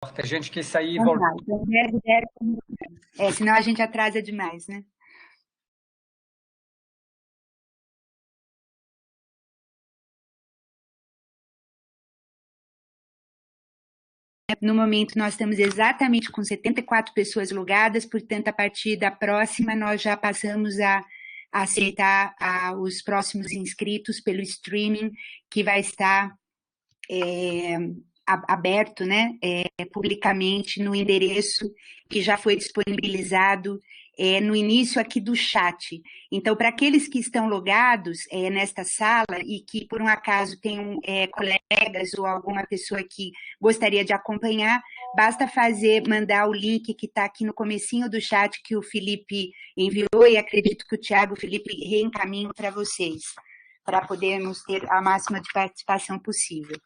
A gente quis sair e Então voltar. tá, então senão a gente atrasa demais, né? No momento, nós estamos exatamente com 74 pessoas logadas, portanto, a partir da próxima, nós já passamos a aceitar os próximos inscritos pelo streaming, que vai estar aberto, né, publicamente no endereço que já foi disponibilizado no início aqui do chat. Então, para aqueles que estão logados nesta sala e que, por um acaso, tenham colegas ou alguma pessoa que gostaria de acompanhar, basta mandar o link que está aqui no comecinho do chat que o Felipe enviou e acredito que o Tiago e o Felipe reencaminham para vocês, para podermos ter a máxima de participação possível.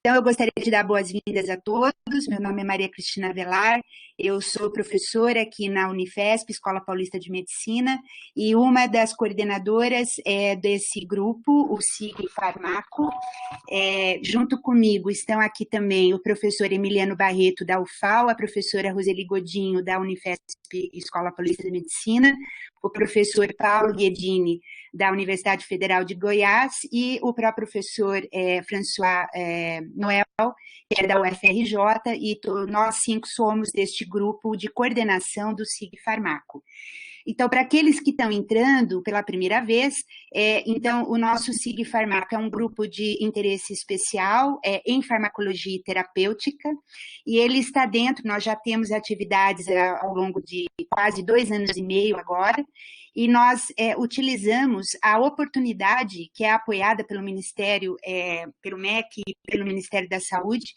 Então, eu gostaria de dar boas-vindas a todos. Meu nome é Maria Cristina Velar, eu sou professora aqui na Unifesp, Escola Paulista de Medicina, e uma das coordenadoras desse grupo, o SIG Farmaco. Junto comigo estão aqui também o professor Emiliano Barreto, da UFAL, a professora Roseli Godinho, da Unifesp, Escola Paulista de Medicina, o professor Paulo Guedini, da Universidade Federal de Goiás, e o próprio professor François Noel, que é da UFRJ, e nós 5 somos deste grupo de coordenação do SIG Farmaco. Então, para aqueles que estão entrando pela primeira vez, então, o nosso SIG Farmaco é um grupo de interesse especial em farmacologia e terapêutica, e ele está dentro, nós já temos atividades ao longo de quase 2 anos e meio agora, e nós utilizamos a oportunidade que é apoiada pelo Ministério, pelo MEC e pelo Ministério da Saúde,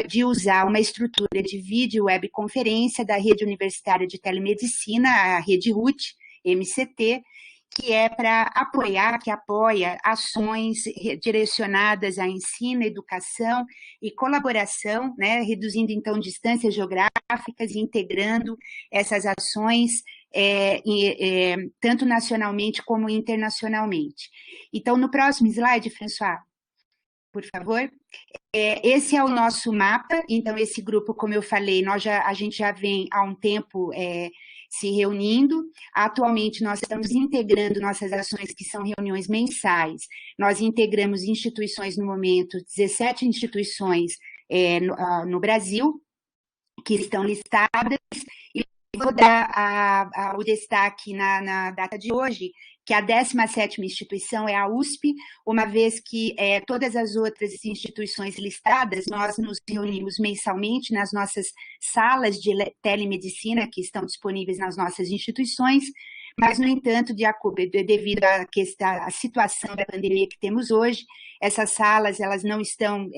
de usar uma estrutura de vídeo webconferência da Rede Universitária de Telemedicina, a Rede RUT, MCT, que é para apoiar, que apoia ações direcionadas a ensino, educação e colaboração, né, reduzindo, então, distâncias geográficas e integrando essas ações tanto nacionalmente como internacionalmente. Então, no próximo slide, François, por favor. Esse é o nosso mapa, então esse grupo, como eu falei, a gente já vem há um tempo se reunindo. Atualmente nós estamos integrando nossas ações, que são reuniões mensais. Nós integramos instituições no momento, 17 instituições no Brasil, que estão listadas, e vou dar o destaque na data de hoje, que a 17ª instituição é a USP, uma vez que todas as outras instituições listadas, nós nos reunimos mensalmente nas nossas salas de telemedicina, que estão disponíveis nas nossas instituições, mas, no entanto, devido à situação da pandemia que temos hoje, essas salas elas não estão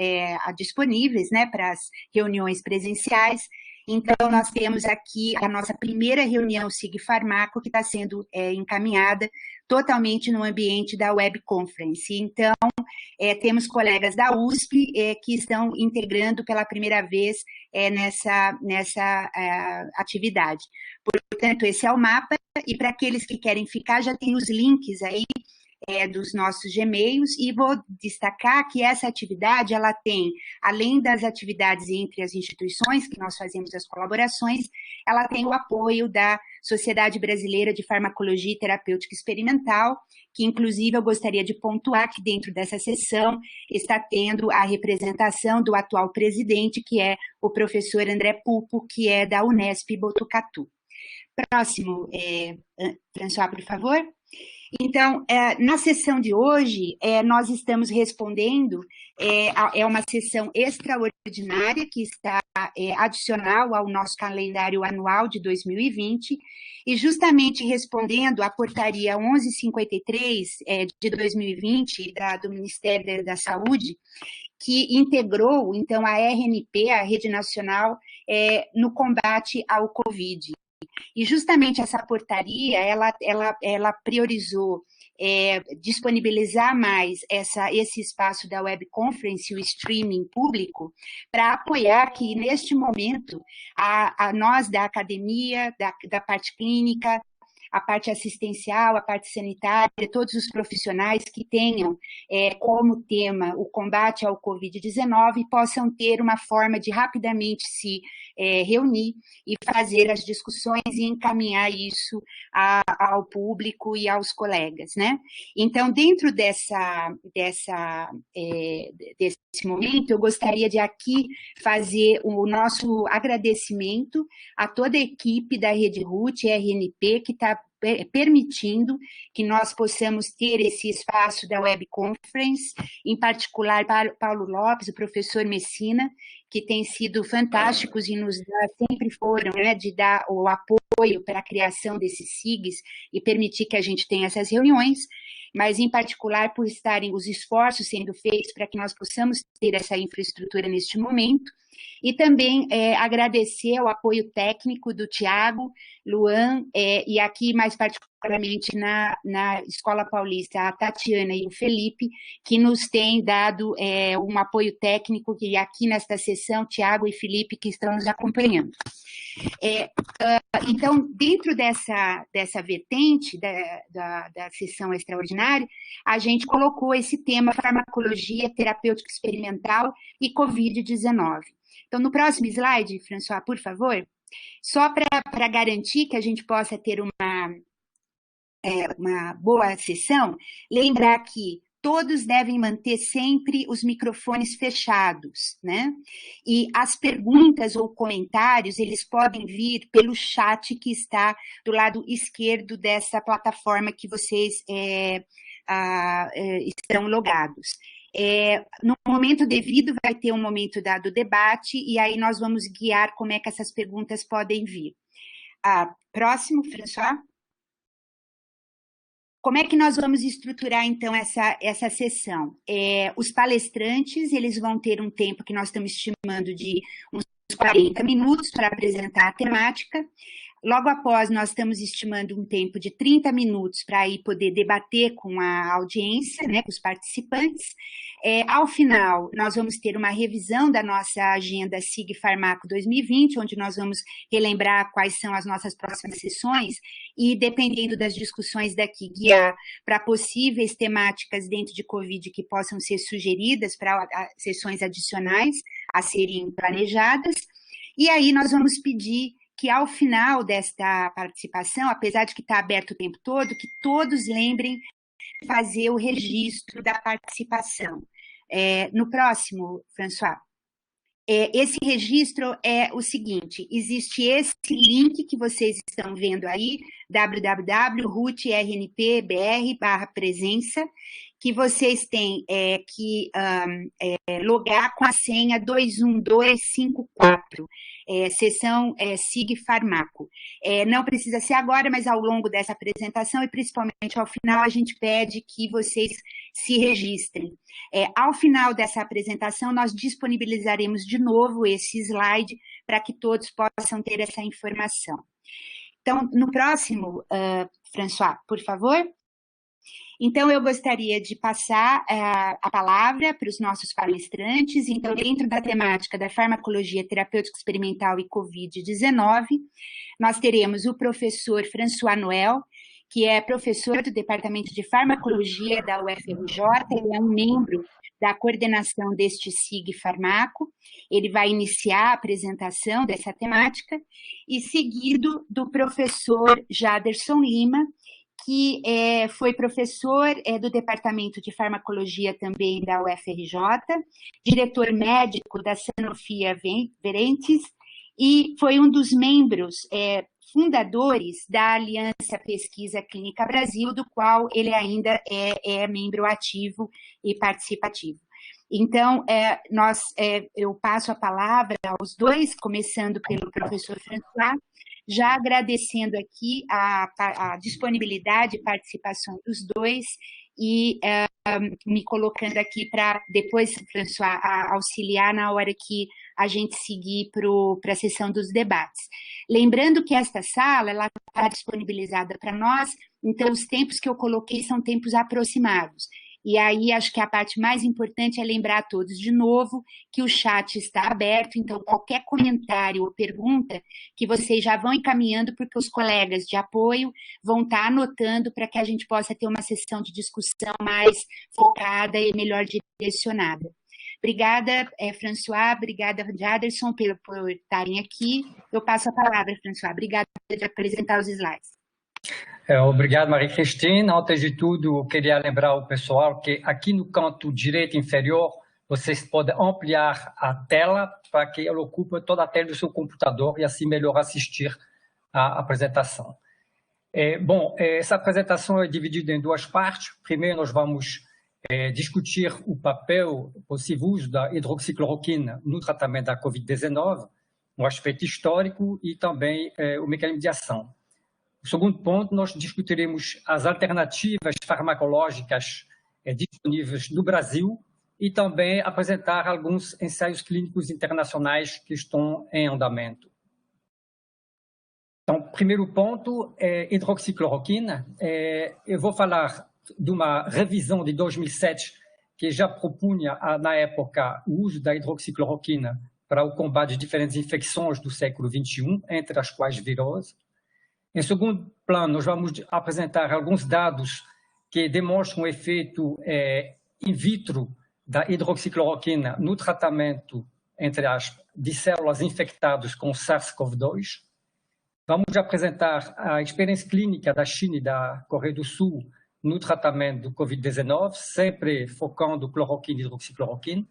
disponíveis, né, para as reuniões presenciais. Então, nós temos aqui a nossa primeira reunião SIG Farmaco, que está sendo encaminhada totalmente no ambiente da web conference. Então, temos colegas da USP que estão integrando pela primeira vez nessa atividade. Portanto, esse é o mapa, e para aqueles que querem ficar, já tem os links aí dos nossos Gmails, e vou destacar que essa atividade, ela tem, além das atividades entre as instituições, que nós fazemos as colaborações, ela tem o apoio da Sociedade Brasileira de Farmacologia e Terapêutica Experimental, que, inclusive, eu gostaria de pontuar que dentro dessa sessão está tendo a representação do atual presidente, que é o professor André Pupo, que é da Unesp Botucatu. Próximo, François, por favor. Então, na sessão de hoje, nós estamos respondendo, é uma sessão extraordinária que está adicional ao nosso calendário anual de 2020, e justamente respondendo à portaria 1153 de 2020 do Ministério da Saúde, que integrou, então, a RNP, a Rede Nacional, no combate ao Covid. E justamente essa portaria, ela priorizou disponibilizar mais esse espaço da web conference, o streaming público, para apoiar que, neste momento, nós da academia, da parte clínica, a parte assistencial, a parte sanitária, todos os profissionais que tenham como tema o combate ao Covid-19 possam ter uma forma de rapidamente se reunir e fazer as discussões e encaminhar isso ao público e aos colegas, né? Então, dentro desse momento, eu gostaria de aqui fazer o nosso agradecimento a toda a equipe da Rede RUT e RNP que está permitindo que nós possamos ter esse espaço da Web Conference, em particular Paulo Lopes, o professor Messina, que tem sido fantásticos e sempre foram, né, de dar o apoio para a criação desses SIGs e permitir que a gente tenha essas reuniões, mas em particular por estarem os esforços sendo feitos para que nós possamos ter essa infraestrutura neste momento, e também agradecer o apoio técnico do Tiago, Luan, e aqui mais particularmente na Escola Paulista, a Tatiana e o Felipe, que nos têm dado um apoio técnico, e aqui nesta sessão, Tiago e Felipe, que estão nos acompanhando. Então, dentro dessa vertente da sessão extraordinária, a gente colocou esse tema farmacologia terapêutica experimental e Covid-19. Então, no próximo slide, François, por favor, só para garantir que a gente possa ter uma boa sessão, lembrar que todos devem manter sempre os microfones fechados, né? E as perguntas ou comentários, eles podem vir pelo chat que está do lado esquerdo dessa plataforma que vocês estão logados. No momento devido, vai ter um momento do debate, e aí nós vamos guiar como é que essas perguntas podem vir. Próximo, François. Como é que nós vamos estruturar, então, essa sessão? Os palestrantes, eles vão ter um tempo que nós estamos estimando de uns 40 minutos para apresentar a temática. Logo após, nós estamos estimando um tempo de 30 minutos para aí poder debater com a audiência, né, com os participantes. Ao final, nós vamos ter uma revisão da nossa agenda SIG Farmaco 2020, onde nós vamos relembrar quais são as nossas próximas sessões e, dependendo das discussões daqui, guiar para possíveis temáticas dentro de Covid que possam ser sugeridas para sessões adicionais a serem planejadas. E aí nós vamos pedir que ao final desta participação, apesar de que está aberto o tempo todo, que todos lembrem de fazer o registro da participação. No próximo, François, esse registro é o seguinte: existe esse link que vocês estão vendo aí, www.rutrnpbr/presença, que vocês têm que logar com a senha 21254. Sessão SIG Farmaco. Não precisa ser agora, mas ao longo dessa apresentação e principalmente ao final, a gente pede que vocês se registrem. Ao final dessa apresentação, nós disponibilizaremos de novo esse slide para que todos possam ter essa informação. Então, no próximo, François, por favor. Então, eu gostaria de passar a palavra para os nossos palestrantes. Então, dentro da temática da farmacologia terapêutica experimental e Covid-19, nós teremos o professor François Noel, que é professor do Departamento de Farmacologia da UFRJ, ele é um membro da coordenação deste SIG Farmaco. Ele vai iniciar a apresentação dessa temática, e seguido do professor Jaderson Lima, que foi professor do Departamento de Farmacologia também da UFRJ, diretor médico da Sanofi Aventis, e foi um dos membros fundadores da Aliança Pesquisa Clínica Brasil, do qual ele ainda é membro ativo e participativo. Então, eu passo a palavra aos dois, começando pelo professor François, já agradecendo aqui a disponibilidade e participação dos dois e me colocando aqui para depois, François, auxiliar na hora que a gente seguir para a sessão dos debates. Lembrando que esta sala está disponibilizada para nós, então os tempos que eu coloquei são tempos aproximados. E aí, acho que a parte mais importante é lembrar a todos de novo que o chat está aberto, então qualquer comentário ou pergunta que vocês já vão encaminhando, porque os colegas de apoio vão estar anotando para que a gente possa ter uma sessão de discussão mais focada e melhor direcionada. Obrigada, François, obrigada, Jaderson, por estarem aqui. Eu passo a palavra, François. Obrigada por apresentar os slides. Obrigado, Maria-Cristina. Antes de tudo, eu queria lembrar ao pessoal que aqui no canto direito inferior, vocês podem ampliar a tela para que ela ocupe toda a tela do seu computador e assim melhor assistir à apresentação. Bom, essa apresentação é dividida em duas partes. Primeiro, nós vamos discutir o papel, o possível uso da hidroxicloroquina no tratamento da Covid-19, um aspecto histórico e também o mecanismo de ação. No segundo ponto, nós discutiremos as alternativas farmacológicas disponíveis no Brasil e também apresentar alguns ensaios clínicos internacionais que estão em andamento. Então, primeiro ponto, hidroxicloroquina. Eu vou falar de uma revisão de 2007 que já propunha, na época, o uso da hidroxicloroquina para o combate de diferentes infecções do século XXI, entre as quais virose. Em segundo plano, nós vamos apresentar alguns dados que demonstram o efeito in vitro da hidroxicloroquina no tratamento, entre aspas, de células infectadas com SARS-CoV-2. Vamos apresentar a experiência clínica da China e da Coreia do Sul no tratamento do Covid-19, sempre focando cloroquina e hidroxicloroquina.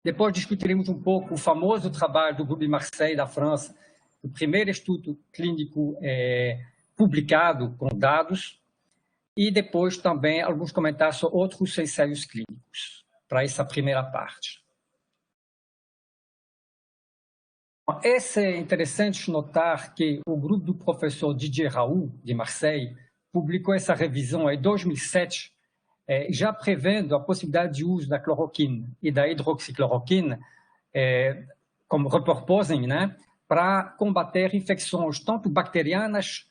Depois discutiremos um pouco o famoso trabalho do grupo de Marseille, da França, o primeiro estudo clínico publicado com dados, e depois também alguns comentários sobre outros ensaios clínicos, para essa primeira parte. É interessante notar que o grupo do professor Didier Raoult, de Marseille, publicou essa revisão em 2007, já prevendo a possibilidade de uso da cloroquina e da hidroxicloroquina como repurposing, né, para combater infecções tanto bacterianas,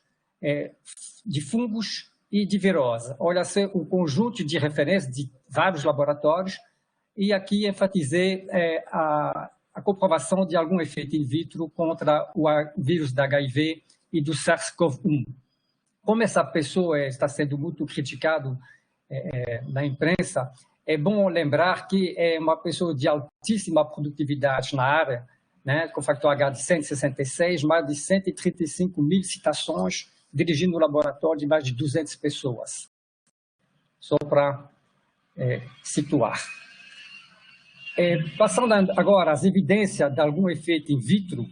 de fungos e de virose. Olha-se o conjunto de referências de vários laboratórios e aqui enfatizei a comprovação de algum efeito in vitro contra o vírus da HIV e do SARS-CoV-1. Como essa pessoa está sendo muito criticada na imprensa, é bom lembrar que é uma pessoa de altíssima produtividade na área, né, com factor H de 166, mais de 135 mil citações, dirigindo um laboratório de mais de 200 pessoas. Só para situar. Passando agora às evidências de algum efeito in vitro,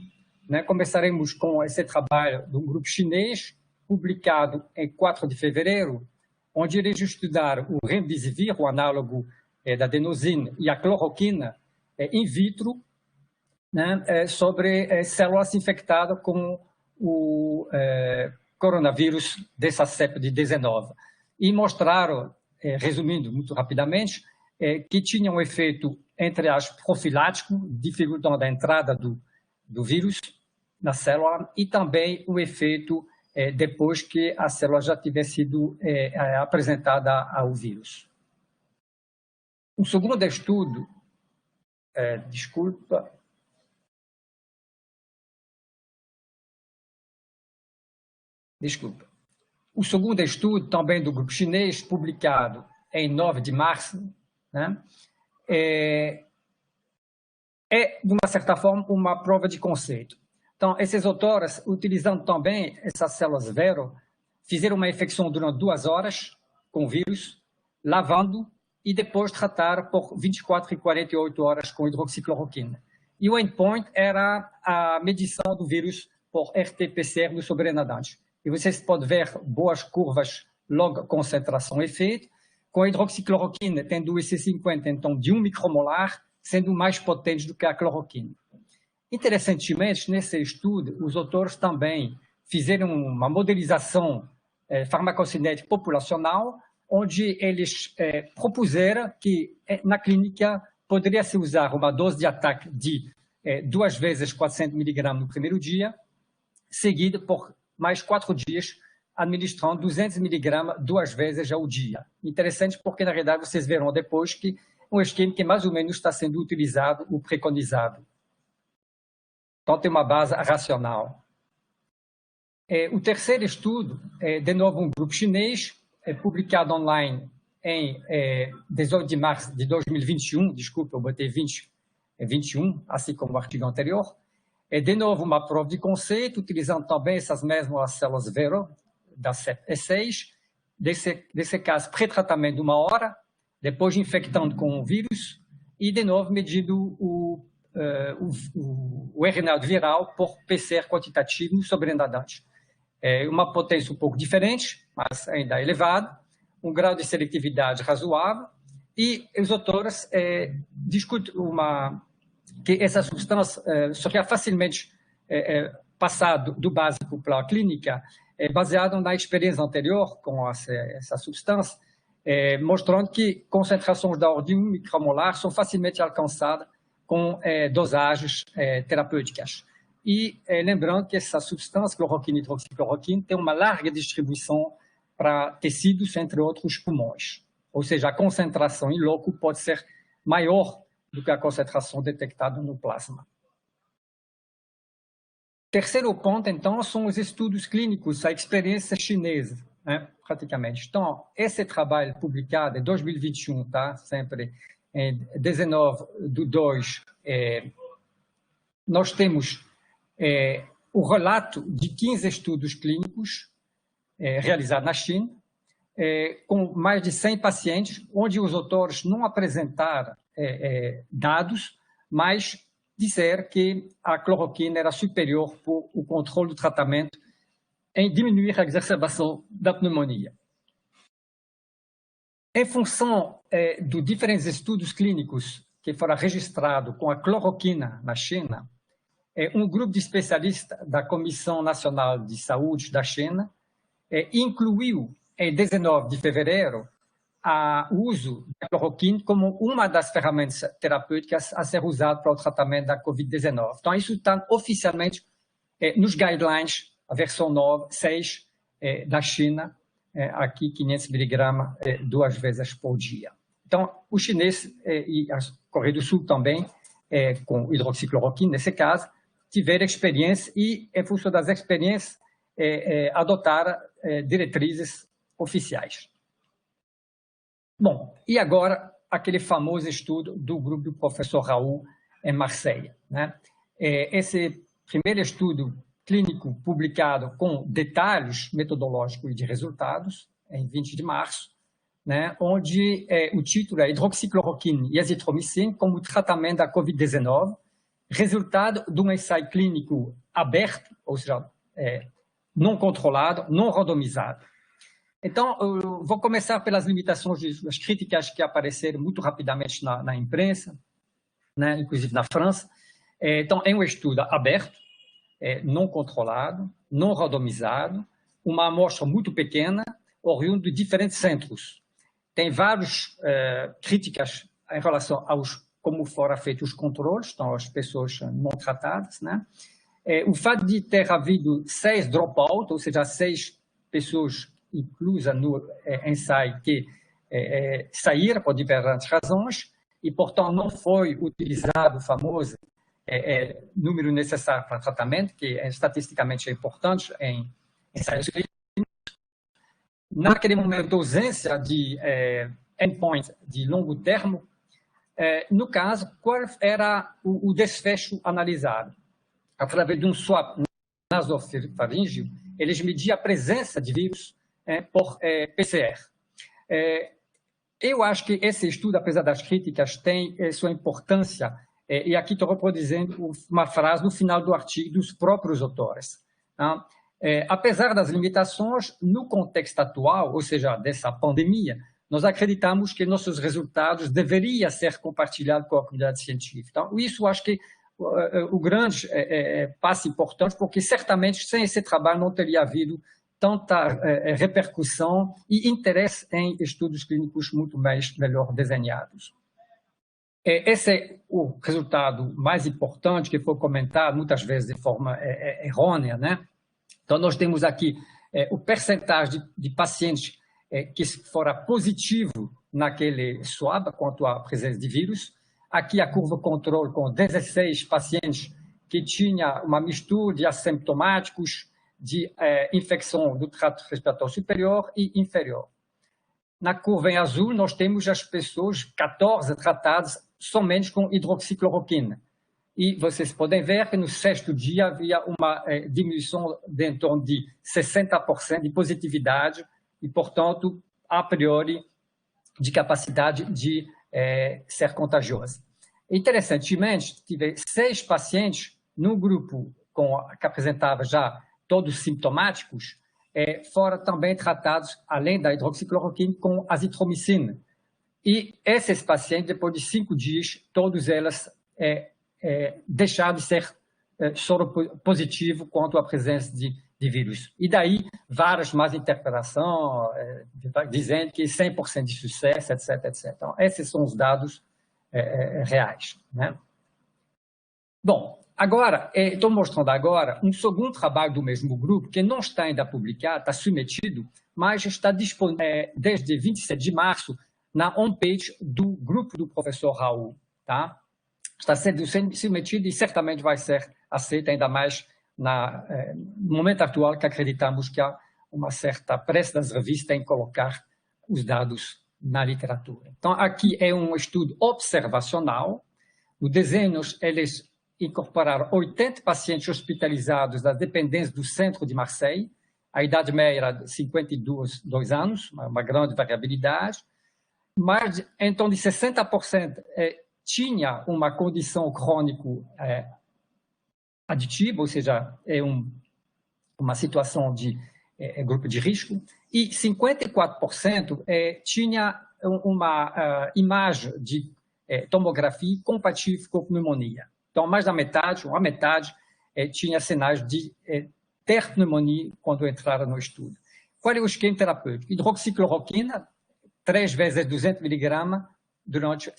né, começaremos com esse trabalho de um grupo chinês, publicado em 4 de fevereiro, onde eles estudaram o remdesivir, o análogo da adenosina, e a cloroquina in vitro, né, sobre células infectadas com o coronavírus dessa cepa de 19. E mostraram, resumindo muito rapidamente, que tinha um efeito, entre aspas, profilático, dificultando a entrada do vírus na célula, e também o efeito depois que a célula já tivesse sido apresentada ao vírus. Um segundo estudo, o segundo estudo, também do grupo chinês, publicado em 9 de março, né, é, de uma certa forma, uma prova de conceito. Então, esses autores, utilizando também essas células vero, fizeram uma infecção durante 2 horas com o vírus, lavando, e depois trataram por 24 e 48 horas com hidroxicloroquina. E o endpoint era a medição do vírus por RT-PCR no sobrenadante. E vocês podem ver boas curvas log concentração e efeito, com a hidroxicloroquina tendo o IC50, então, de 1 micromolar, sendo mais potente do que a cloroquina. Interessantemente, nesse estudo, os autores também fizeram uma modelização farmacocinética populacional, onde eles propuseram que, na clínica, poderia-se usar uma dose de ataque de 2 vezes 400 mg no primeiro dia, seguida por mais 4 dias administrando 200 miligramas 2 vezes ao dia. Interessante porque, na realidade, vocês verão depois que um esquema que mais ou menos está sendo utilizado ou preconizado. Então, tem uma base racional. O terceiro estudo é, de novo, um grupo chinês, publicado online em 18 de março de 2021, desculpa, eu botei 21, assim como o artigo anterior. É, de novo, uma prova de conceito, utilizando também essas mesmas células Vero, da CEP-E6, desse caso, pré-tratamento de 1 hora, depois infectando com o vírus, e, de novo, medido o RNA viral por PCR quantitativo sobreandante. Uma potência um pouco diferente, mas ainda elevada, um grau de seletividade razoável, e os autores discutem que essa substância seria facilmente passada do básico para a clínica, baseado na experiência anterior com essa substância, mostrando que concentrações da ordem 1 micromolar são facilmente alcançadas com dosagens terapêuticas. E lembrando que essa substância, cloroquina e hidroxicloroquina, tem uma larga distribuição para tecidos, entre outros pulmões. Ou seja, a concentração em loco pode ser maior do que a concentração detectada no plasma. Terceiro ponto, então, são os estudos clínicos, a experiência chinesa, né, praticamente. Então, esse trabalho publicado em 2021, tá? Sempre em 19/2, nós temos o relato de 15 estudos clínicos realizados na China, com mais de 100 pacientes, onde os autores não apresentaram dados, mas disseram que a cloroquina era superior por o controle do tratamento em diminuir a exacerbação da pneumonia. Em função dos diferentes estudos clínicos que foram registrados com a cloroquina na China, um grupo de especialistas da Comissão Nacional de Saúde da China incluiu, em 19 de fevereiro, o uso da cloroquina como uma das ferramentas terapêuticas a ser usada para o tratamento da Covid-19. Então, isso está oficialmente nos guidelines, a versão 6 da China, aqui 500 miligramas 2 vezes por dia. Então, o chinês e a Coreia do Sul também, com hidroxicloroquina, nesse caso, tiveram experiência e, em função das experiências, adotaram diretrizes oficiais. Bom, e agora aquele famoso estudo do grupo do professor Raoult em Marseille, né? Esse primeiro estudo clínico publicado com detalhes metodológicos e de resultados, em 20 de março, né? Onde o título é hidroxicloroquina e azitromicina como tratamento da Covid-19, resultado de um ensaio clínico aberto, ou seja, não controlado, não randomizado. Então, eu vou começar pelas limitações, as críticas que apareceram muito rapidamente na imprensa, né, inclusive na França. Então, é um estudo aberto, não controlado, não randomizado, uma amostra muito pequena, oriundo de diferentes centros. Tem várias críticas em relação aos como foram feitos os controles, então as pessoas não tratadas, né? O fato de ter havido 6 dropouts, ou seja, 6 pessoas inclusas no ensaio que saíram por diferentes razões e, portanto, não foi utilizado o famoso número necessário para tratamento, que estatisticamente é importante em ensaios clínicos. Naquele momento, a ausência de endpoint de longo termo. No caso, qual era o desfecho analisado? Através de um swab nasofaríngeo, eles mediam a presença de vírus por PCR. Eu acho que esse estudo, apesar das críticas, tem sua importância, e aqui estou reproduzindo uma frase no final do artigo dos próprios autores. Tá? Apesar das limitações, no contexto atual, ou seja, dessa pandemia, nós acreditamos que nossos resultados deveriam ser compartilhados com a comunidade científica. Então, isso acho que o grande passo importante, porque certamente sem esse trabalho não teria havido tanta repercussão e interesse em estudos clínicos muito melhor desenhados. Esse é o resultado mais importante que foi comentado muitas vezes de forma errônea, né? Então, nós temos aqui o percentagem de pacientes que fora positivo naquele swab quanto à presença de vírus. Aqui a curva controle com 16 pacientes que tinha uma mistura de assintomáticos, de infecção do trato respiratório superior e inferior. Na curva em azul, nós temos as pessoas, 14 tratadas somente com hidroxicloroquina. E vocês podem ver que no sexto dia havia uma diminuição de em torno de 60% de positividade e, portanto, a priori, de capacidade de ser contagiosa. Interessantemente, tive 6 pacientes no grupo que apresentava já todos sintomáticos, foram também tratados, além da hidroxicloroquina, com azitromicina. E esses pacientes, depois de 5 dias, todos eles deixaram de ser soropositivo quanto à presença de vírus. E daí, várias más interpretações, dizendo que 100% de sucesso, etc, etc. Então, esses são os dados reais, né? Bom, agora, estou mostrando agora um segundo trabalho do mesmo grupo, que não está ainda publicado, está submetido, mas está disponível desde 27 de março na homepage do grupo do professor Raul, tá? Está sendo submetido e certamente vai ser aceito ainda mais no momento atual, que acreditamos que há uma certa pressa das revistas em colocar os dados na literatura. Então, aqui é um estudo observacional. Os desenhos, eles incorporaram 80 pacientes hospitalizados das dependências do centro de Marseille. A idade média era de 52 anos, uma grande variabilidade. Mais, então, de 60% tinha uma condição crônica aditiva, ou seja, uma situação de grupo de risco, e 54% tinha uma imagem de tomografia compatível com pneumonia. Então, mais da metade, ou a metade, tinha sinais de ter pneumonia quando entraram no estudo. Qual é o esquema terapêutico? Hidroxicloroquina, 3 vezes 200 mg durante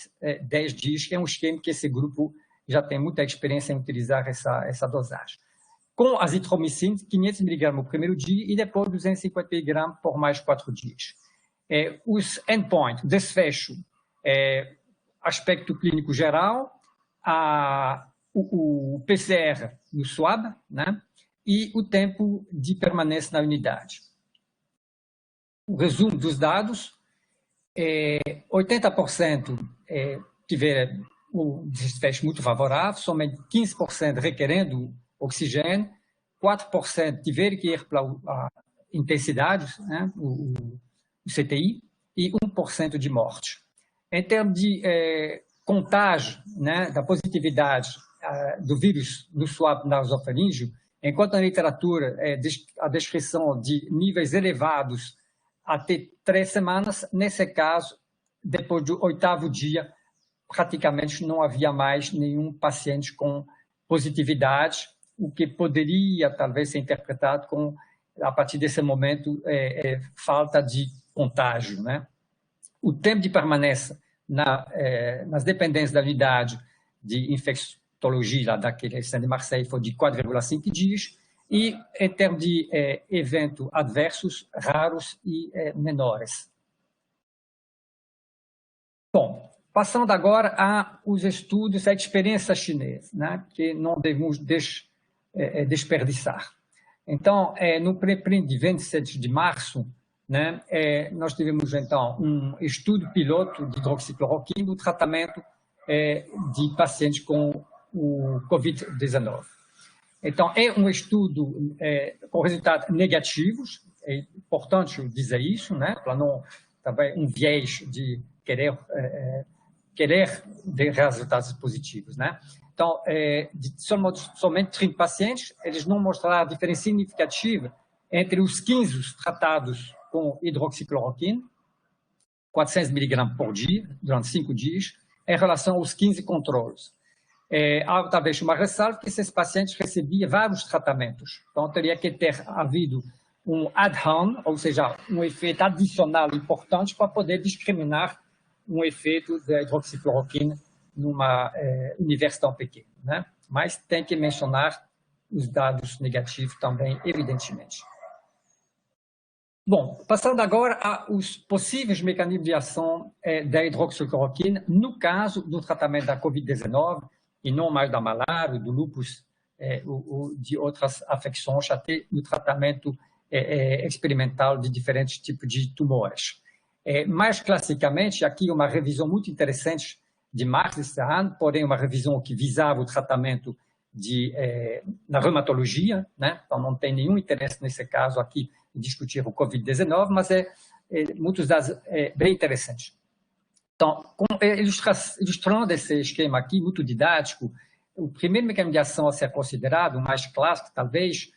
10 dias, que é um esquema que esse grupo já tem muita experiência em utilizar essa dosagem. Com azitromicina, 500 mg no primeiro dia e depois 250 mg por mais 4 dias. Os endpoints, desfecho, aspecto clínico geral, o PCR no swab, né, e o tempo de permanência na unidade. O resumo dos dados, 80% tiveram um desfecho muito favorável, somente 15% requerendo oxigênio, 4% tiveram que ir para a intensidade, né, o CTI, e 1% de morte. Em termos de contágio, né, da positividade do vírus no swab nasofaríngeo, enquanto na literatura a descrição de níveis elevados até 3 semanas, nesse caso, depois do 8º dia, praticamente não havia mais nenhum paciente com positividade, o que poderia talvez ser interpretado como, a partir desse momento, falta de contágio, né? O tempo de permanência nas dependências da unidade de infectologia lá daquele centro de Marseille foi de 4,5 dias, e em termos de eventos adversos, raros e menores. Bom, passando agora aos estudos, a experiência chinesa, né, que não devemos desperdiçar. Então, no preprint de 27 de março, né, nós tivemos, então, um estudo piloto de hidroxicloroquina no tratamento de pacientes com o Covid-19. Então, é um estudo com resultados negativos, é importante dizer isso, né, para não também um viés de querer de resultados positivos, né? Então, somente 30 pacientes, eles não mostraram diferença significativa entre os 15 tratados com hidroxicloroquina, 400 mg por dia, durante 5 dias, em relação aos 15 controles. Há talvez uma ressalva que esses pacientes recebiam vários tratamentos. Então, teria que ter havido um add-on, ou seja, um efeito adicional importante para poder discriminar um efeito da hidroxicloroquina numa universo tão pequeno, né? Mas tem que mencionar os dados negativos também, evidentemente. Bom, passando agora aos possíveis mecanismos de ação da hidroxicloroquina no caso do tratamento da Covid-19 e não mais da malária, do lúpus ou de outras afecções, até no tratamento experimental de diferentes tipos de tumores. Mais classicamente, aqui uma revisão muito interessante de março deste ano, porém uma revisão que visava o tratamento na reumatologia, né? Então não tem nenhum interesse nesse caso aqui em discutir o Covid-19, mas muitos das bem interessantes. Então, ilustrando esse esquema aqui, muito didático, o primeiro mecanismo de ação a ser considerado, o mais clássico talvez,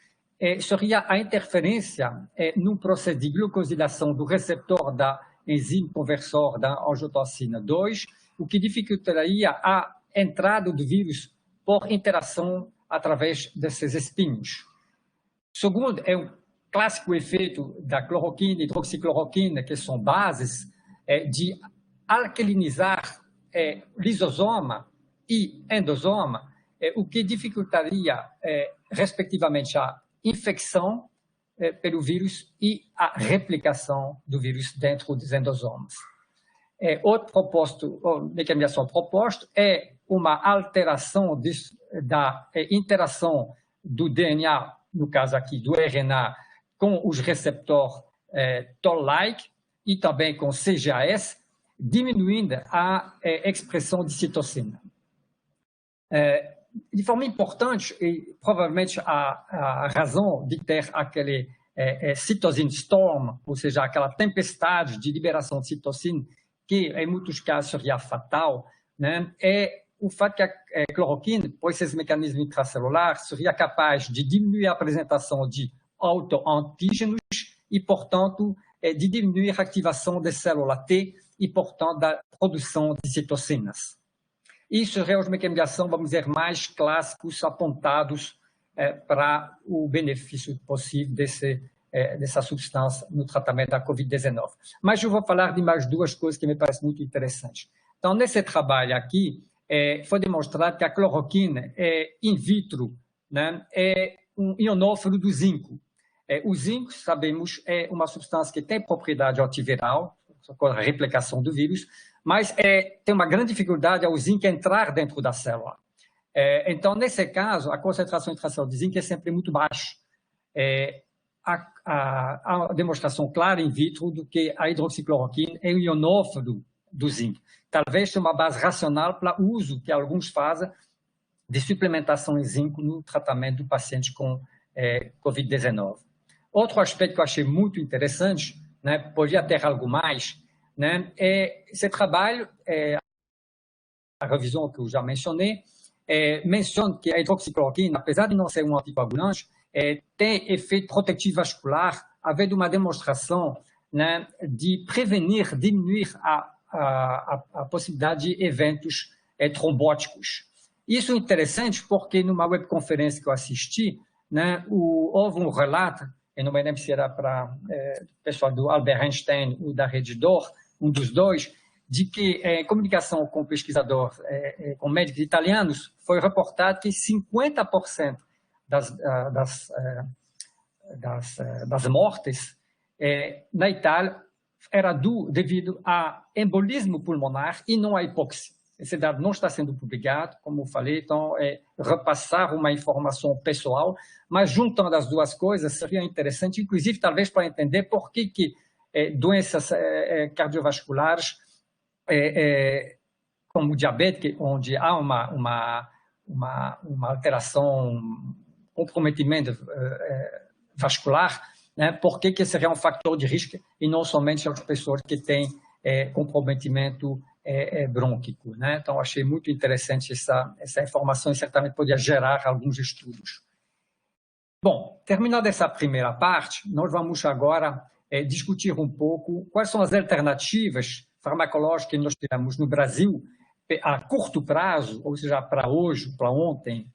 seria a interferência num processo de glucosilação do receptor da enzima conversor da angiotensina 2, o que dificultaria a entrada do vírus por interação através desses espinhos. Segundo, é um clássico efeito da cloroquina e hidroxicloroquina, que são bases de alcalinizar lisosoma e endosoma, o que dificultaria, respectivamente, a infecção pelo vírus e a replicação do vírus dentro dos endosomas. Outro mecanismo de ação proposto é uma alteração da interação do DNA, no caso aqui do RNA, com os receptores Toll-like e também com CGAS, diminuindo a expressão de citocina. De forma importante, e provavelmente a razão de ter aquele cytosine storm, ou seja, aquela tempestade de liberação de citocina, que em muitos casos seria fatal, né, é o fato que a cloroquina, por esses mecanismos intracelulares, seria capaz de diminuir a apresentação de autoantígenos e, portanto, de diminuir a ativação da célula T e, portanto, da produção de citocinas. Isso seria os mecanismos de ação, vamos dizer, mais clássicos apontados para o benefício possível dessa substância no tratamento da Covid-19. Mas eu vou falar de mais duas coisas que me parecem muito interessantes. Então, nesse trabalho aqui, foi demonstrado que a cloroquina in vitro, né, é um ionófilo do zinco. O zinco, sabemos, é uma substância que tem propriedade antiviral, com a replicação do vírus, mas tem uma grande dificuldade ao zinco entrar dentro da célula. Então, nesse caso, a concentração intracelular de zinco é sempre muito baixa. Há uma demonstração clara in vitro do que a hidroxicloroquina é um ionófilo do zinco. Talvez seja uma base racional para o uso que alguns fazem de suplementação em zinco no tratamento do paciente com Covid-19. Outro aspecto que eu achei muito interessante, né, podia ter algo mais, né, esse trabalho, a revisão que eu já mencionei, menciona que a hidroxicloroquina, apesar de não ser um anticoagulante, tem efeito protetivo vascular, havendo uma demonstração, né, de prevenir, diminuir a possibilidade de eventos trombóticos. Isso é interessante porque numa webconferência que eu assisti, né, houve um relato, eu não me lembro se era para o pessoal do Albert Einstein ou da Rede D'Or, um dos dois, de que em comunicação com pesquisadores, com médicos italianos, foi reportado que 50% das mortes na Itália era devido a embolismo pulmonar e não a hipóxia. Esse dado não está sendo publicado, como eu falei, então repassar uma informação pessoal, mas juntando as duas coisas seria interessante, inclusive talvez para entender por que doenças cardiovasculares, como o diabetes, onde há uma alteração, comprometimento vascular, né, por que seria um fator de risco e não somente as pessoas que têm comprometimento brônquico, né? Então, achei muito interessante essa informação e certamente poderia gerar alguns estudos. Bom, terminada essa primeira parte, nós vamos agora discutir um pouco quais são as alternativas farmacológicas que nós temos no Brasil a curto prazo, ou seja, para hoje, para ontem,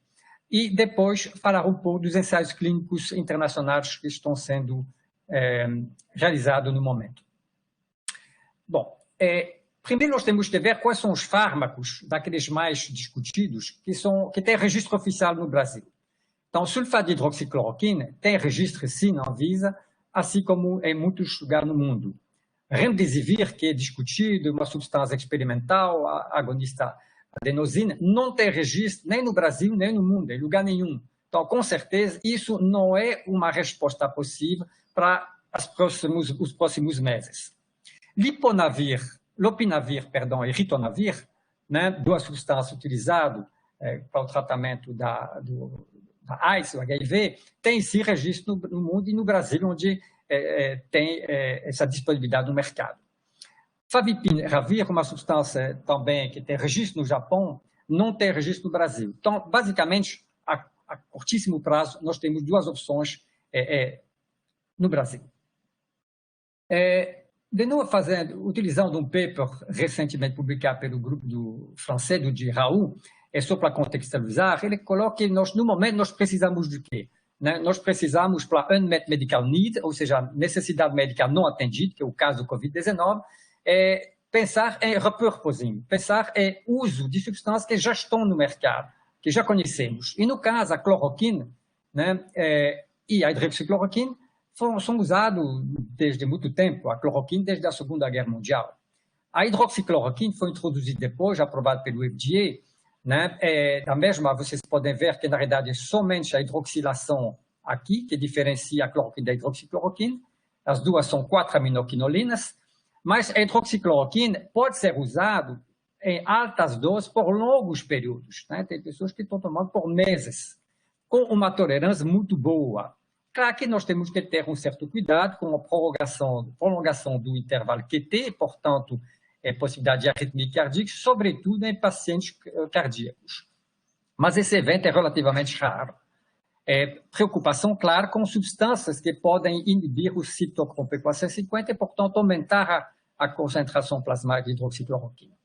e depois falar um pouco dos ensaios clínicos internacionais que estão sendo realizados no momento. Bom, primeiro nós temos que ver quais são os fármacos daqueles mais discutidos que têm registro oficial no Brasil. Então, o sulfato de hidroxicloroquina tem registro sim na Anvisa, assim como em muitos lugares no mundo. Remdesivir, que é discutido, uma substância experimental, a agonista adenosina, não tem registro nem no Brasil, nem no mundo, em lugar nenhum. Então, com certeza, isso não é uma resposta possível para os próximos meses. Lopinavir, e ritonavir, né, duas substâncias utilizadas para o tratamento da AIDS, o HIV, tem sim registro no mundo e no Brasil, onde tem essa disponibilidade no mercado. Favipiravir, uma substância também que tem registro no Japão, não tem registro no Brasil. Então, basicamente, a curtíssimo prazo, nós temos duas opções no Brasil. De novo, utilizando um paper recentemente publicado pelo grupo francês do Raoult, só para contextualizar, ele coloca que no momento nós precisamos de quê? Né? Nós precisamos para unmet medical need, ou seja, necessidade médica não atendida, que é o caso do Covid-19, pensar em repurposing, pensar em uso de substâncias que já estão no mercado, que já conhecemos. E no caso, a cloroquina, né, e a hidroxicloroquina são usados desde muito tempo, a cloroquina desde a Segunda Guerra Mundial. A hidroxicloroquina foi introduzida depois, aprovada pelo FDA, né? Da mesma, vocês podem ver que, na realidade, é somente a hidroxilação aqui que diferencia a cloroquina da hidroxicloroquina. As duas são 4-aminoquinolinas, mas a hidroxicloroquina pode ser usada em altas doses por longos períodos. Né? Tem pessoas que estão tomando por meses, com uma tolerância muito boa. Claro que nós temos que ter um certo cuidado com a prolongação do intervalo QT, portanto, possibilidade de arritmia cardíaca, sobretudo em pacientes cardíacos. Mas esse evento é relativamente raro. Preocupação, claro, com substâncias que podem inibir o citocromo P450 e, portanto, aumentar a concentração plasmática de hidroxicloroquina.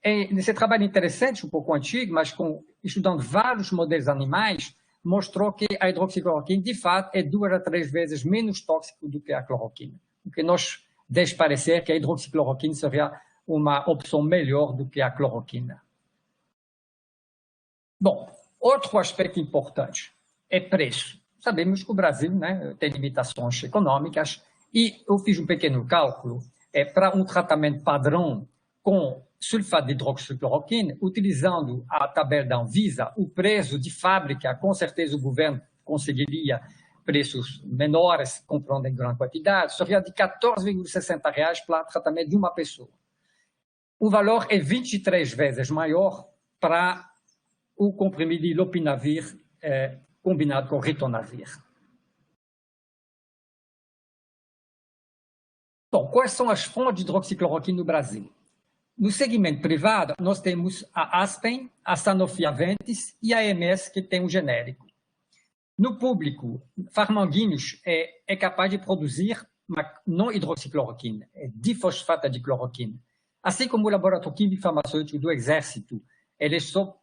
Nesse trabalho interessante, um pouco antigo, mas estudando vários modelos animais, mostrou que a hidroxicloroquina, de fato, é 2 a 3 vezes menos tóxico do que a cloroquina. O que nos deixa parecer que a hidroxicloroquina seria uma opção melhor do que a cloroquina. Bom, outro aspecto importante é preço. Sabemos que o Brasil, né, tem limitações econômicas e eu fiz um pequeno cálculo para um tratamento padrão com sulfato de hidroxicloroquina, utilizando a tabela da Anvisa, o preço de fábrica, com certeza o governo conseguiria preços menores, comprando em grande quantidade, seria de R$ 14,60 para o tratamento de uma pessoa. O valor é 23 vezes maior para o comprimido de lopinavir combinado com ritonavir. Bom, quais são as fontes de hidroxicloroquina no Brasil? No segmento privado, nós temos a Aspen, a Sanofi Aventis e a EMS, que tem um genérico. No público, Pharmanguinhos é capaz de produzir não hidroxicloroquina, difosfato de cloroquina. Assim como o laboratório químico farmacêutico do Exército, ele só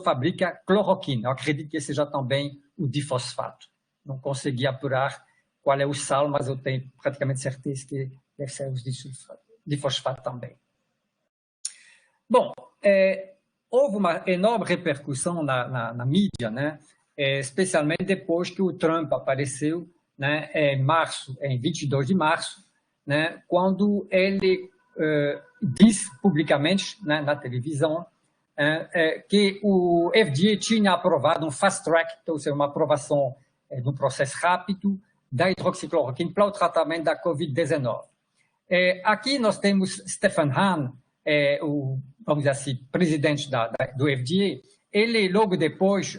fabrica cloroquina. Eu acredito que seja também o difosfato. Não consegui apurar qual é o sal, mas eu tenho praticamente certeza que deve ser o difosfato também. Bom, houve uma enorme repercussão na mídia, né? Especialmente depois que o Trump apareceu, né, em 22 de março, né, quando ele disse publicamente, né, na televisão que o FDA tinha aprovado um fast track, ou seja, uma aprovação de um processo rápido da hidroxicloroquina para o tratamento da Covid-19. Aqui nós temos Stephen Hahn, vamos dizer assim, presidente do FDA. Ele, logo depois,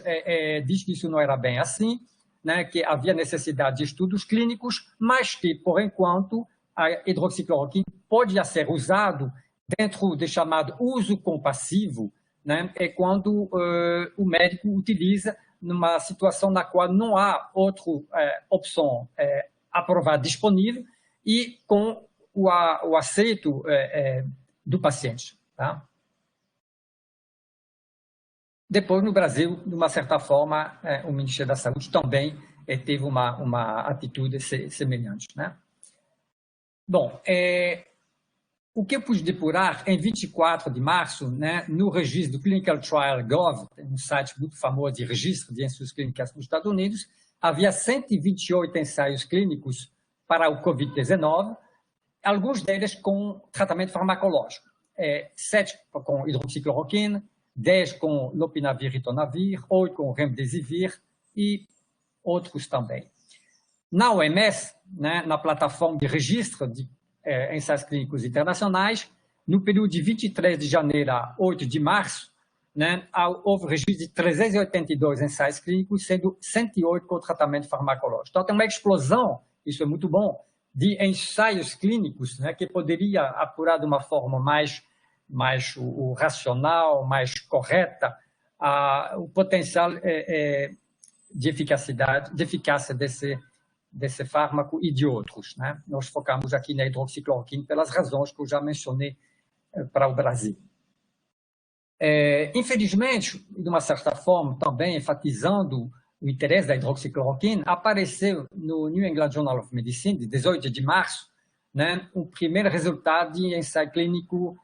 disse que isso não era bem assim, né, que havia necessidade de estudos clínicos, mas que, por enquanto, a hidroxicloroquina pode ser usado dentro do chamado uso compassivo, né, quando o médico utiliza numa situação na qual não há outra opção aprovada disponível e com o aceito do paciente. Tá? Depois, no Brasil, de uma certa forma, o Ministério da Saúde também teve uma atitude semelhante. Né? Bom, o que eu pude depurar em 24 de março, né, no registro do Clinical Trial Gov, um site muito famoso de registro de ensaios clínicos nos Estados Unidos, havia 128 ensaios clínicos para o Covid-19, alguns deles com tratamento farmacológico. 7 com hidroxicloroquina, 10 com lopinavir e ritonavir, 8 com remdesivir e outros também. Na OMS, né, na plataforma de registro de ensaios clínicos internacionais, no período de 23 de janeiro a 8 de março, né, houve registro de 382 ensaios clínicos, sendo 108 com tratamento farmacológico. Então, tem uma explosão, isso é muito bom, de ensaios clínicos, né, que poderia apurar de uma forma mais racional, mais correta, o potencial de eficácia desse fármaco e de outros, né? Nós focamos aqui na hidroxicloroquina pelas razões que eu já mencionei para o Brasil. Infelizmente, de uma certa forma, também enfatizando o interesse da hidroxicloroquina, apareceu no New England Journal of Medicine, de 18 de março, né, o primeiro resultado de ensaio clínico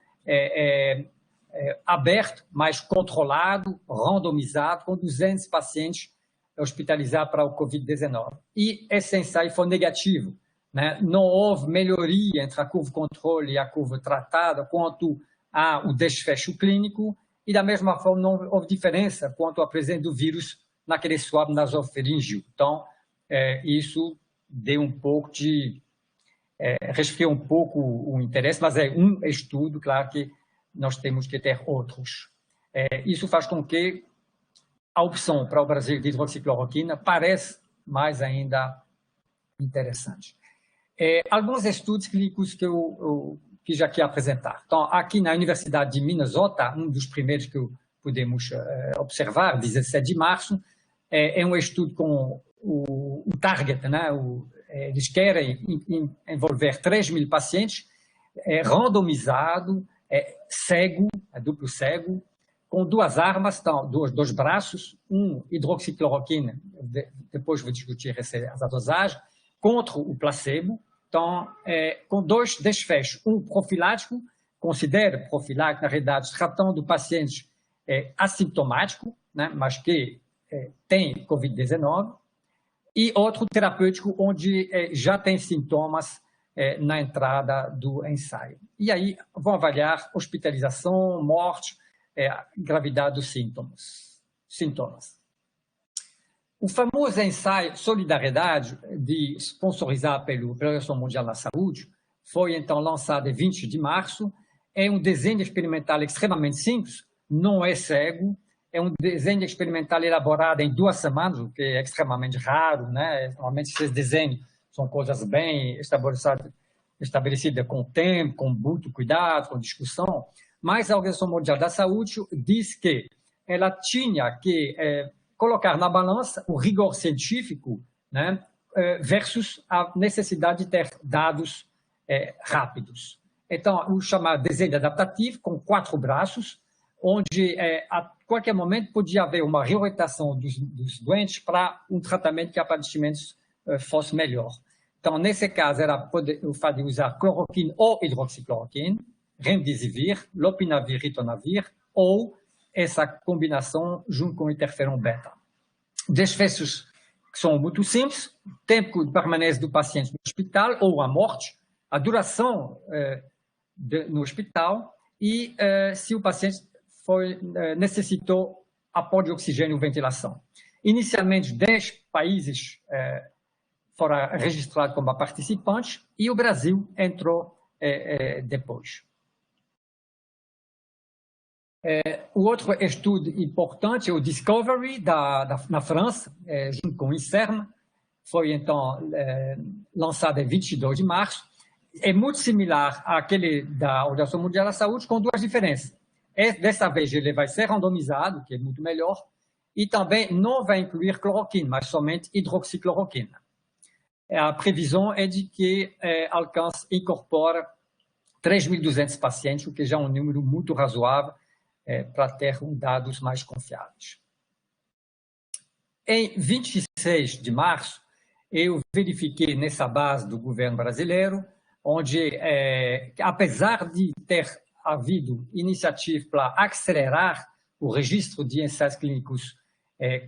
aberto, mas controlado, randomizado, com 200 pacientes hospitalizados para o Covid-19. E esse ensaio foi negativo, né? Não houve melhoria entre a curva controle e a curva tratada quanto ao desfecho clínico, e da mesma forma não houve diferença quanto à presença do vírus naquele swab nasofaríngeo. Então, isso deu um pouco de... resfriou um pouco o interesse, mas é um estudo, claro que nós temos que ter outros. Isso faz com que a opção para o Brasil de hidroxicloroquina pareça mais ainda interessante. Alguns estudos clínicos que eu quis aqui apresentar. Então, aqui na Universidade de Minnesota, um dos primeiros que podemos observar, 17 de março, é um estudo com o target, né? Eles querem envolver 3.000 pacientes, randomizado, cego, duplo cego, com duas armas, então, dois braços, hidroxicloroquina, depois vou discutir essa dosagem, contra o placebo, então, com 2 desfechos, profilático, considera profilático, na realidade, tratando o paciente assintomático, né, mas que tem Covid-19, e outro terapêutico, onde já tem sintomas na entrada do ensaio. E aí vão avaliar hospitalização, morte, gravidade dos sintomas. O famoso ensaio Solidariedade, sponsorizado pela Organização Mundial da Saúde, foi então lançado em 20 de março. É um desenho experimental extremamente simples, não é cego, é um desenho experimental elaborado em 2 semanas, o que é extremamente raro, né? Normalmente esses desenhos são coisas bem estabelecidas com tempo, com muito cuidado, com discussão, mas a Organização Mundial da Saúde diz que ela tinha que colocar na balança o rigor científico, né, versus a necessidade de ter dados rápidos. Então, o chamado desenho adaptativo, com 4 braços, onde a qualquer momento podia haver uma reorientação dos doentes para um tratamento que aparentemente fosse melhor. Então, nesse caso, era o fato de usar cloroquina ou hidroxicloroquina, remdesivir, lopinavir, ritonavir, ou essa combinação junto com o interferon beta. Desfechos que são muito simples, tempo de permanência do paciente no hospital ou a morte, a duração no hospital e se o paciente necessitou apoio de oxigênio e ventilação. Inicialmente, 10 países foram registrados como participantes e o Brasil entrou depois. O outro estudo importante é o Discovery, na França, junto com o INSERM, foi então lançado em 22 de março. É muito similar àquele da Organização Mundial da Saúde, com 2 diferenças. Dessa vez ele vai ser randomizado, que é muito melhor, e também não vai incluir cloroquina, mas somente hidroxicloroquina. A previsão é de que incorpora 3.200 pacientes, o que já é um número muito razoável, para ter dados mais confiáveis. Em 26 de março, eu verifiquei nessa base do governo brasileiro, onde, apesar de ter havido iniciativa para acelerar o registro de ensaios clínicos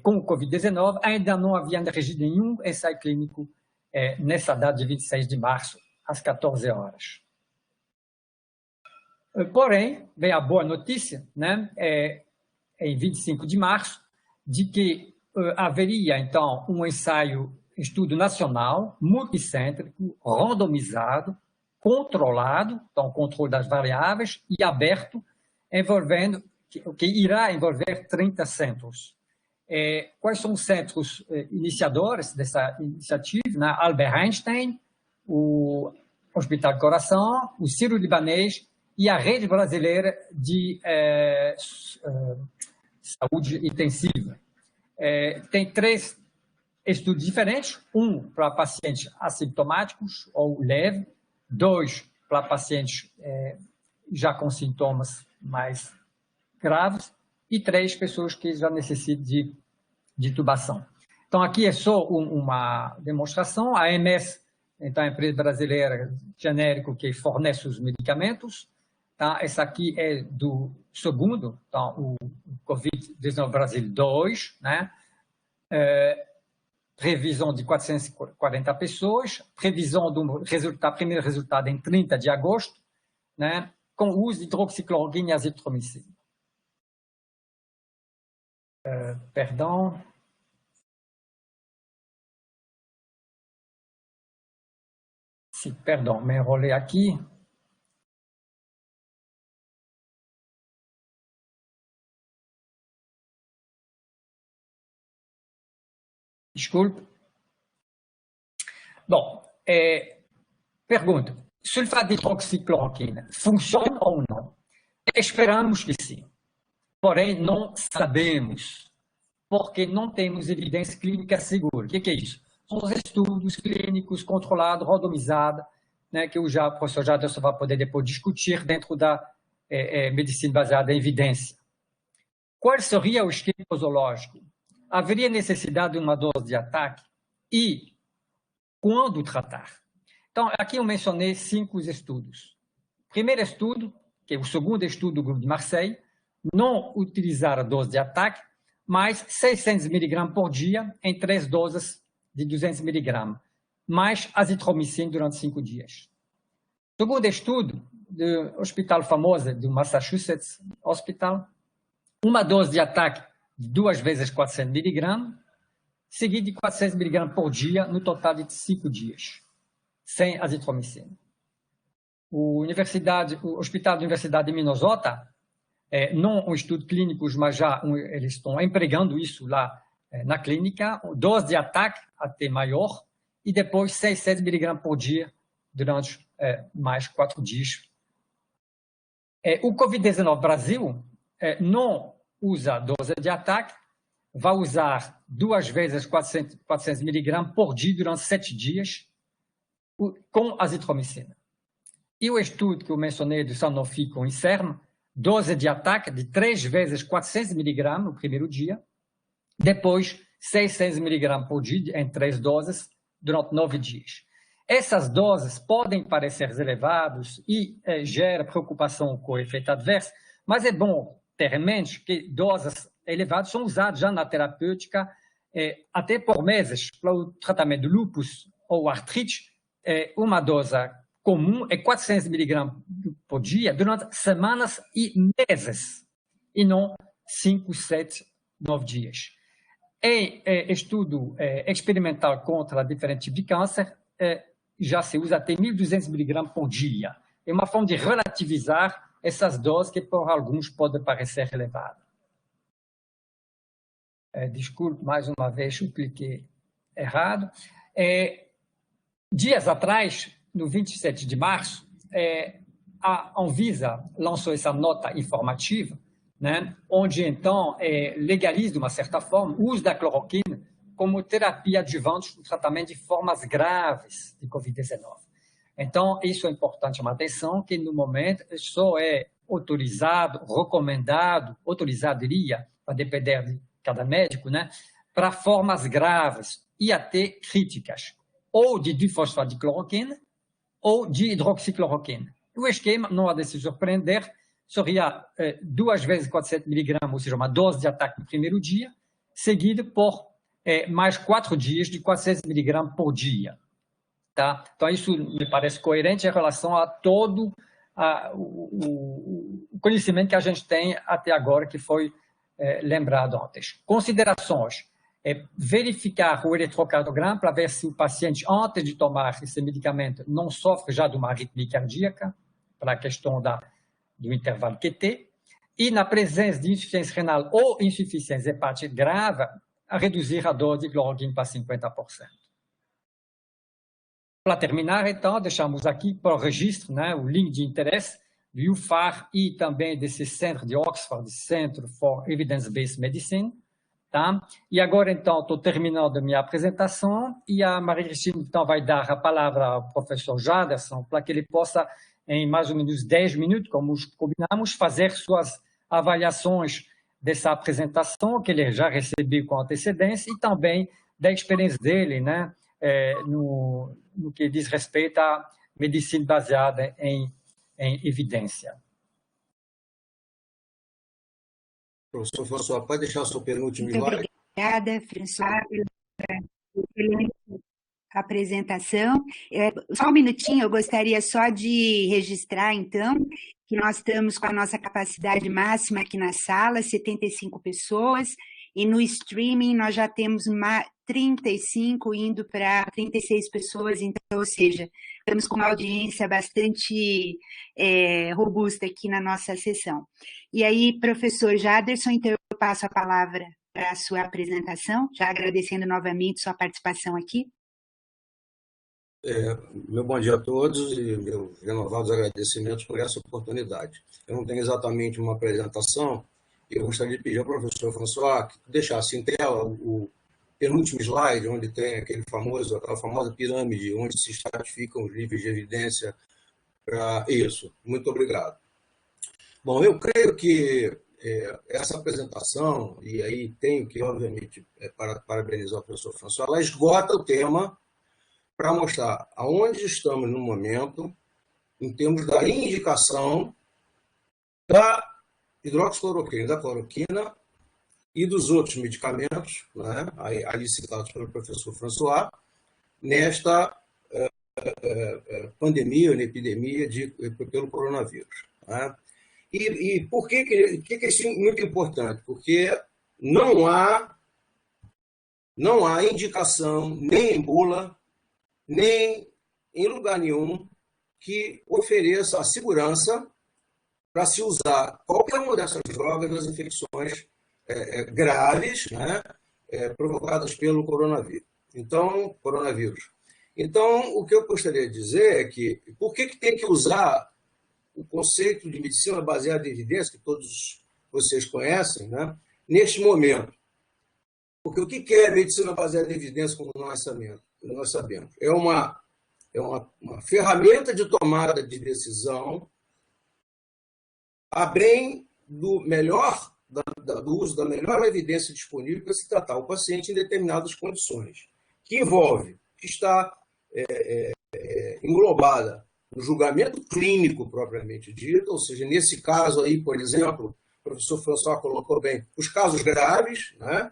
com o Covid-19, ainda não havia regido nenhum ensaio clínico nessa data de 26 de março, às 14 horas. Porém, vem a boa notícia, né, em 25 de março, de que haveria, então, um estudo nacional, multicêntrico, randomizado, controlado, então, controle das variáveis, e aberto, que irá envolver 30 centros. Quais são os centros iniciadores dessa iniciativa? Né? Albert Einstein, o Hospital do Coração, o Sírio-Libanês e a Rede Brasileira de Saúde Intensiva. Tem 3 estudos diferentes, um para pacientes assintomáticos ou leve, 2 para pacientes já com sintomas mais graves e 3 pessoas que já necessitam de intubação. Então, aqui é só uma demonstração. A AMS, então, a empresa brasileira genérico que fornece os medicamentos. Tá? Essa aqui é do segundo, então, o Covid-19 Brasil 2, né? Previsão de 440 pessoas, previsão do primeiro resultado em 30 de agosto, né? Com o uso de hidroxicloroquina e azitromicina. Perdão. Sim, perdão, me enrolei aqui. Desculpe. Bom, pergunta. Sulfato de hidroxicloroquina funciona ou não? Esperamos que sim. Porém, não sabemos, porque não temos evidência clínica segura. O que é isso? São os estudos clínicos controlados, randomizados, né, que o professor Jaderson vai poder depois discutir dentro da medicina baseada em evidência. Qual seria o esquema posológico? Haveria necessidade de uma dose de ataque e quando tratar? Então, aqui eu mencionei 5 estudos. Primeiro estudo, que é o segundo estudo do grupo de Marseille, não utilizar a dose de ataque, mas 600 mg por dia em 3 doses de 200 mg, mais azitromicina durante 5 dias. Segundo estudo do hospital famoso do Massachusetts Hospital, uma dose de ataque de 2 vezes 400 mg, seguida de 400 mg por dia, no total de 5 dias, sem azitromicina. O Hospital da Universidade de Minnesota, não um estudo clínico, mas já eles estão empregando isso lá na clínica, dose de ataque até maior, e depois 600 mg por dia durante mais 4 dias. O Covid-19 Brasil não usa dose de ataque, vai usar 2 vezes 400 mg por dia durante 7 dias com azitromicina. E o estudo que eu mencionei do Sanofi com Inserm, dose de ataque de 3 vezes 400 mg no primeiro dia, depois 600 mg por dia em 3 doses durante 9 dias. Essas doses podem parecer elevadas e gera preocupação com o efeito adverso, mas é bom ter em mente que doses elevadas são usadas já na terapêutica até por meses para o tratamento de lúpus ou artrite. Uma dose comum é 400 mg por dia durante semanas e meses, e não 5, 7, 9 dias. Em estudo experimental contra diferentes tipos de câncer, já se usa até 1.200 mg por dia. É uma forma de relativizar essas doses que, por alguns, podem parecer elevadas. Desculpe, mais uma vez, eu cliquei errado. Dias atrás, no 27 de março, a Anvisa lançou essa nota informativa, né, onde, então, legaliza, de uma certa forma, o uso da cloroquina como terapia adjuvante no tratamento de formas graves de Covid-19. Então, isso é importante chamar a atenção, que no momento só é autorizado, recomendado, diria, para depender de cada médico, né, para formas graves e até críticas, ou de difosfato de cloroquina, ou de hidroxicloroquina. O esquema, não há de se surpreender, seria 2 vezes 400 mg, ou seja, uma dose de ataque no primeiro dia, seguido por mais 4 dias de 400 miligramas por dia. Tá? Então, isso me parece coerente em relação a todo o conhecimento que a gente tem até agora, que foi lembrado antes. Considerações. Verificar o eletrocardiograma para ver se o paciente, antes de tomar esse medicamento, não sofre já de uma arritmia cardíaca, para a questão do intervalo QT, e na presença de insuficiência renal ou insuficiência hepática grave, a reduzir a dose de cloroquina para 50%. Para terminar, então, deixamos aqui para o registro, né, o link de interesse do UFAR e também desse centro de Oxford, Center for Evidence-Based Medicine. Tá? E agora, então, estou terminando a minha apresentação e a Maria Cristina, então, vai dar a palavra ao professor Jaderson para que ele possa, em mais ou menos 10 minutos, como combinamos, fazer suas avaliações dessa apresentação, que ele já recebeu com antecedência, e também da experiência dele, né, no que diz respeito à medicina baseada em evidência. Professor François, pode deixar o seu penúltimo slide? Muito obrigada, François, pela excelente apresentação. Só um minutinho, eu gostaria só de registrar, então, que nós estamos com a nossa capacidade máxima aqui na sala, 75 pessoas, e no streaming nós já temos 35 indo para 36 pessoas, então, ou seja, estamos com uma audiência bastante robusta aqui na nossa sessão. E aí, professor Jaderson, então eu passo a palavra para a sua apresentação, já agradecendo novamente sua participação aqui. Meu bom dia a todos e meus renovados agradecimentos por essa oportunidade. Eu não tenho exatamente uma apresentação, eu gostaria de pedir ao professor François que deixasse em tela o penúltimo slide, onde tem aquela famosa pirâmide, onde se estratificam os níveis de evidência para isso. Muito obrigado. Bom, eu creio que essa apresentação, e aí tenho que, obviamente, parabenizar o professor François, ela esgota o tema para mostrar aonde estamos no momento, em termos da indicação da hidroxicloroquina, da cloroquina e dos outros medicamentos, né, ali citados pelo professor François, nesta pandemia, na epidemia pelo coronavírus. Né? E por que isso é muito importante? Porque não há indicação, nem em bula, nem em lugar nenhum que ofereça a segurança para se usar qualquer uma dessas drogas nas infecções graves, né, provocadas pelo coronavírus. Então, o que eu gostaria de dizer é que por que tem que usar o conceito de medicina baseada em evidência, que todos vocês conhecem, né, neste momento? Porque o que é medicina baseada em evidência, como nós sabemos? É uma ferramenta de tomada de decisão a bem do uso da melhor evidência disponível para se tratar o paciente em determinadas condições, que está englobada no julgamento clínico propriamente dito, ou seja, nesse caso aí, por exemplo, o professor François colocou bem, os casos graves, né?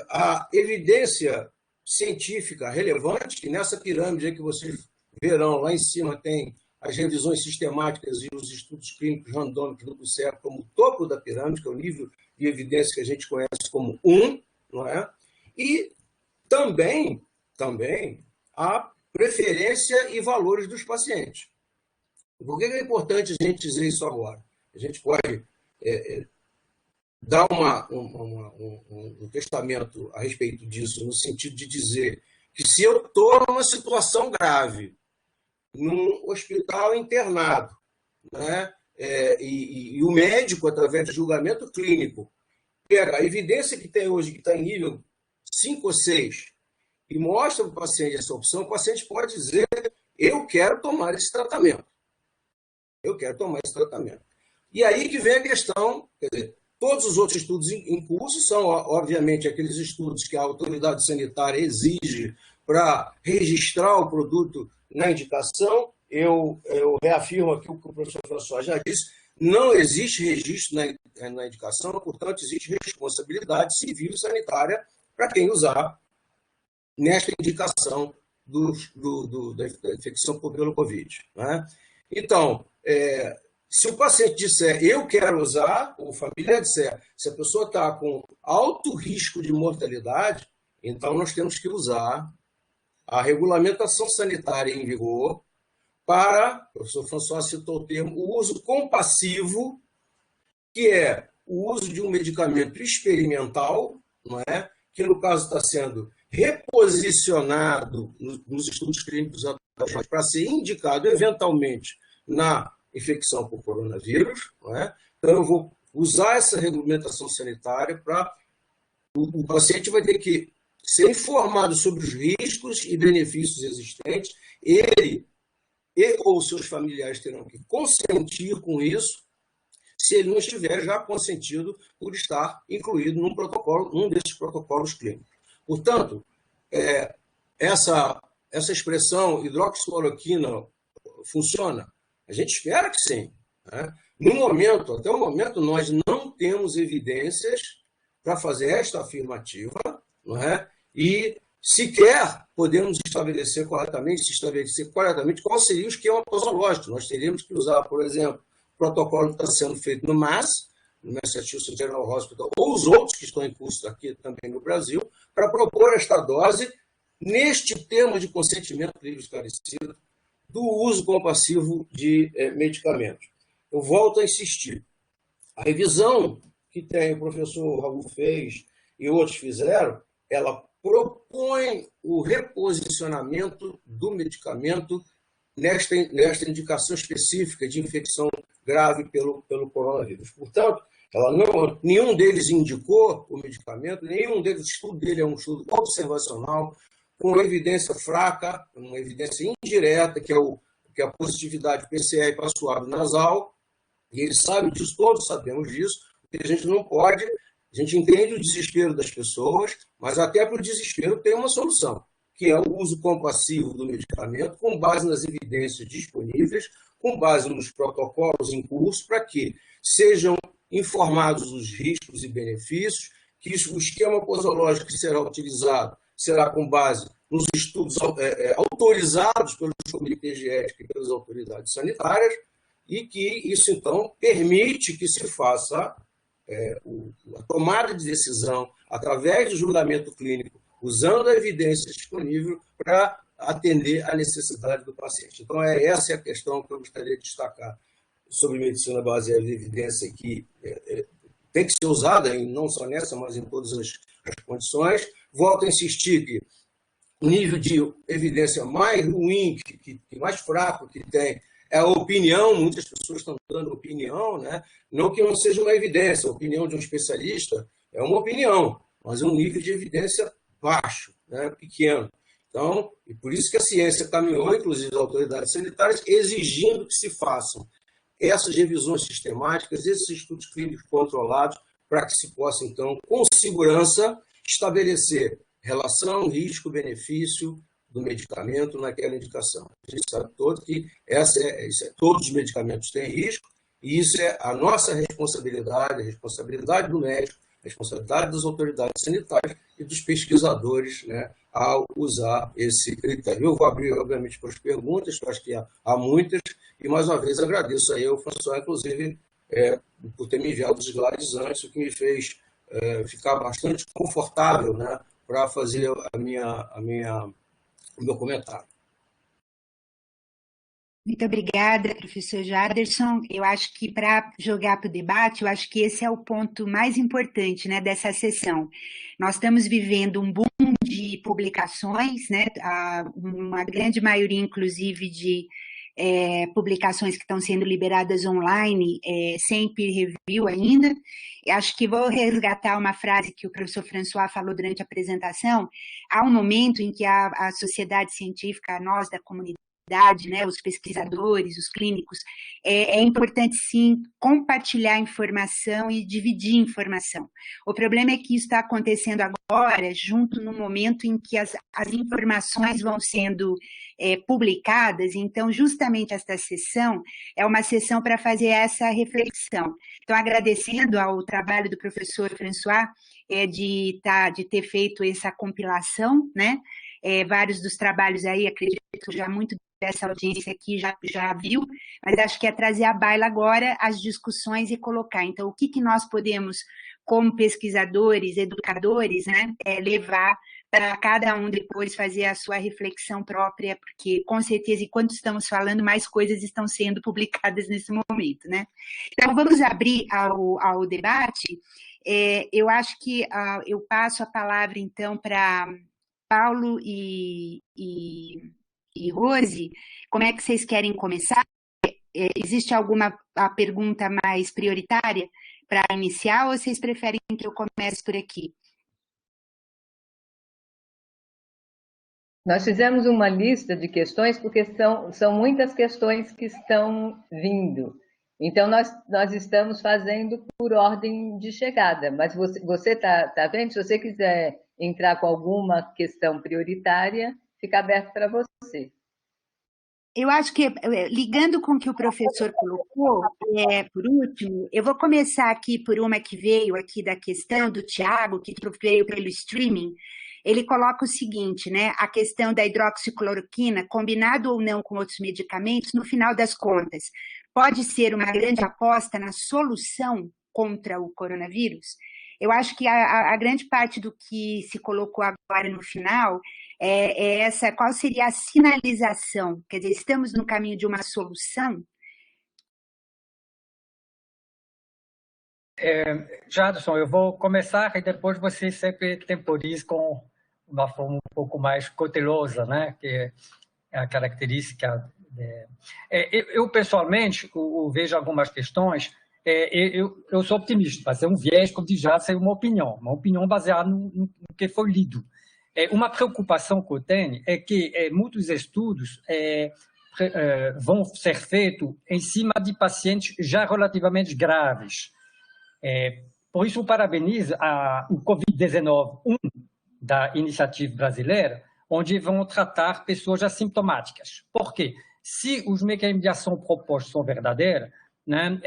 A evidência científica relevante, que nessa pirâmide aí que vocês verão lá em cima tem as revisões sistemáticas e os estudos clínicos randômicos duplo cego como topo da pirâmide, que é o nível de evidência que a gente conhece como 1, não é? E também a preferência e valores dos pacientes. Por que é importante a gente dizer isso agora? A gente pode dar um testamento a respeito disso, no sentido de dizer que se eu estou numa situação grave, num hospital internado, né, e o médico, através de julgamento clínico, pega a evidência que tem hoje, que está em nível 5 ou 6, e mostra para o paciente essa opção, o paciente pode dizer: eu quero tomar esse tratamento. Eu quero tomar esse tratamento. E aí que vem a questão, quer dizer, todos os outros estudos em curso são, obviamente, aqueles estudos que a autoridade sanitária exige para registrar o produto na indicação. Eu reafirmo aqui o que o professor François já disse, não existe registro na indicação, portanto, existe responsabilidade civil e sanitária para quem usar nesta indicação da infecção pelo Covid. Né? Então, se o paciente disser, eu quero usar, ou o familiar disser, se a pessoa está com alto risco de mortalidade, então nós temos que usar a regulamentação sanitária em vigor para, o professor François citou o termo, o uso compassivo, que é o uso de um medicamento experimental, não é? Que no caso está sendo reposicionado nos estudos clínicos atuais para ser indicado eventualmente na infecção por coronavírus. Não é? Então, eu vou usar essa regulamentação sanitária para... O paciente vai ter que ser informado sobre os riscos e benefícios existentes, ele ou seus familiares terão que consentir com isso, se ele não estiver já consentido por estar incluído num desses protocolos clínicos. Portanto, essa expressão hidroxicloroquina funciona? A gente espera que sim. Né? Até o momento, nós não temos evidências para fazer esta afirmativa, não é? E sequer podemos estabelecer corretamente qual seria o esquema posológico. Nós teríamos que usar, por exemplo, o protocolo que está sendo feito no MASS, no Massachusetts General Hospital, ou os outros que estão em curso aqui também no Brasil, para propor esta dose neste tema de consentimento livre e esclarecido do uso compassivo de medicamentos. Eu volto a insistir. A revisão que o professor Raul fez e outros fizeram, ela propõe o reposicionamento do medicamento nesta indicação específica de infecção grave pelo coronavírus. Portanto, nenhum deles indicou o medicamento, o estudo dele é um estudo observacional, com evidência fraca, uma evidência indireta, que é a positividade PCR para suave nasal, e eles sabem disso, todos sabemos disso, porque a gente não pode... A gente entende o desespero das pessoas, mas até para o desespero tem uma solução, que é o uso compassivo do medicamento, com base nas evidências disponíveis, com base nos protocolos em curso, para que sejam informados os riscos e benefícios, que o esquema posológico que será utilizado será com base nos estudos autorizados pelos comitês de ética e pelas autoridades sanitárias, e que isso, então, permite que se faça a tomada de decisão através do julgamento clínico, usando a evidência disponível para atender à necessidade do paciente. Então, essa é a questão que eu gostaria de destacar sobre medicina baseada em evidência, que tem que ser usada, não só nessa, mas em todas as condições. Volto a insistir que o nível de evidência mais ruim, mais fraco que tem, é a opinião. Muitas pessoas estão dando opinião, né? Não que não seja uma evidência, a opinião de um especialista é uma opinião, mas é um nível de evidência baixo, né? Pequeno. Então, e por isso que a ciência caminhou, inclusive as autoridades sanitárias, exigindo que se façam essas revisões sistemáticas, esses estudos clínicos controlados, para que se possa, então, com segurança, estabelecer relação, risco, benefício do medicamento naquela indicação. A gente sabe todo que todos os medicamentos têm risco, e isso é a nossa responsabilidade, a responsabilidade do médico, a responsabilidade das autoridades sanitárias e dos pesquisadores, né, ao usar esse critério. Eu vou abrir, obviamente, para as perguntas, que eu acho que há muitas, e mais uma vez agradeço aí ao François, inclusive, por ter me enviado os slides antes, o que me fez ficar bastante confortável, né, para fazer o meu comentário. Muito obrigada, professor Jaderson. Eu acho que, para jogar para o debate, eu acho que esse é o ponto mais importante, né, dessa sessão. Nós estamos vivendo um boom de publicações, né, uma grande maioria, inclusive, de publicações que estão sendo liberadas online, sem peer review ainda. Eu acho que vou resgatar uma frase que o professor François falou durante a apresentação. Há um momento em que a sociedade científica, nós da comunidade, né, os pesquisadores, os clínicos, é importante, sim, compartilhar informação e dividir informação. O problema é que isso está acontecendo agora, junto no momento em que as informações vão sendo publicadas, então, justamente esta sessão é uma sessão para fazer essa reflexão. Então, agradecendo ao trabalho do professor François, de ter feito essa compilação, né? Vários dos trabalhos aí, acredito já muito dessa audiência aqui já viu, mas acho que é trazer à baila agora as discussões e colocar. Então, o que nós podemos, como pesquisadores, educadores, né, levar para cada um depois fazer a sua reflexão própria, porque, com certeza, enquanto estamos falando, mais coisas estão sendo publicadas nesse momento, né? Então, vamos abrir ao debate. Eu acho que eu passo a palavra, então, para Paulo e Rose. Como é que vocês querem começar? Existe alguma pergunta mais prioritária para iniciar, ou vocês preferem que eu comece por aqui? Nós fizemos uma lista de questões, porque são muitas questões que estão vindo. Então, nós estamos fazendo por ordem de chegada, mas você está vendo? Se você quiser entrar com alguma questão prioritária, fica aberto para você. Eu acho que, ligando com o que o professor colocou, por último, eu vou começar aqui por uma que veio aqui da questão do Tiago, que veio pelo streaming. Ele coloca o seguinte, né? A questão da hidroxicloroquina, combinado ou não com outros medicamentos, no final das contas, pode ser uma grande aposta na solução contra o coronavírus? Eu acho que a grande parte do que se colocou agora no final é essa, qual seria a sinalização? Quer dizer, estamos no caminho de uma solução? Jadson, eu vou começar e depois você sempre temporiza com uma forma um pouco mais cautelosa, né? Que é a característica. Eu pessoalmente, vejo algumas questões. Eu sou optimista, mas é um viés, como diz já, é uma opinião baseada no que foi lido. Uma preocupação que eu tenho é que muitos estudos vão ser feitos em cima de pacientes já relativamente graves. Por isso, eu parabenizo o Covid-19 da iniciativa brasileira, onde vão tratar pessoas assintomáticas. Por quê? Se os mecanismos de ação propostos são verdadeiros, né,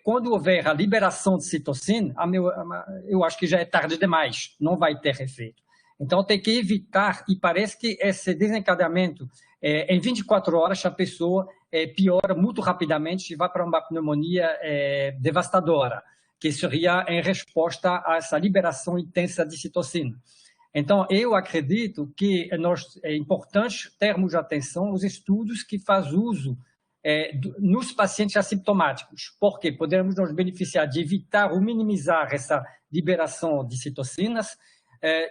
quando houver a liberação de citocina, eu acho que já é tarde demais, não vai ter efeito. Então, tem que evitar, e parece que esse desencadeamento, em 24 horas, a pessoa piora muito rapidamente e vai para uma pneumonia devastadora, que seria em resposta a essa liberação intensa de citocina. Então, eu acredito que é importante termos atenção aos estudos que fazem uso nos pacientes assintomáticos, porque podemos nos beneficiar de evitar ou minimizar essa liberação de citocinas,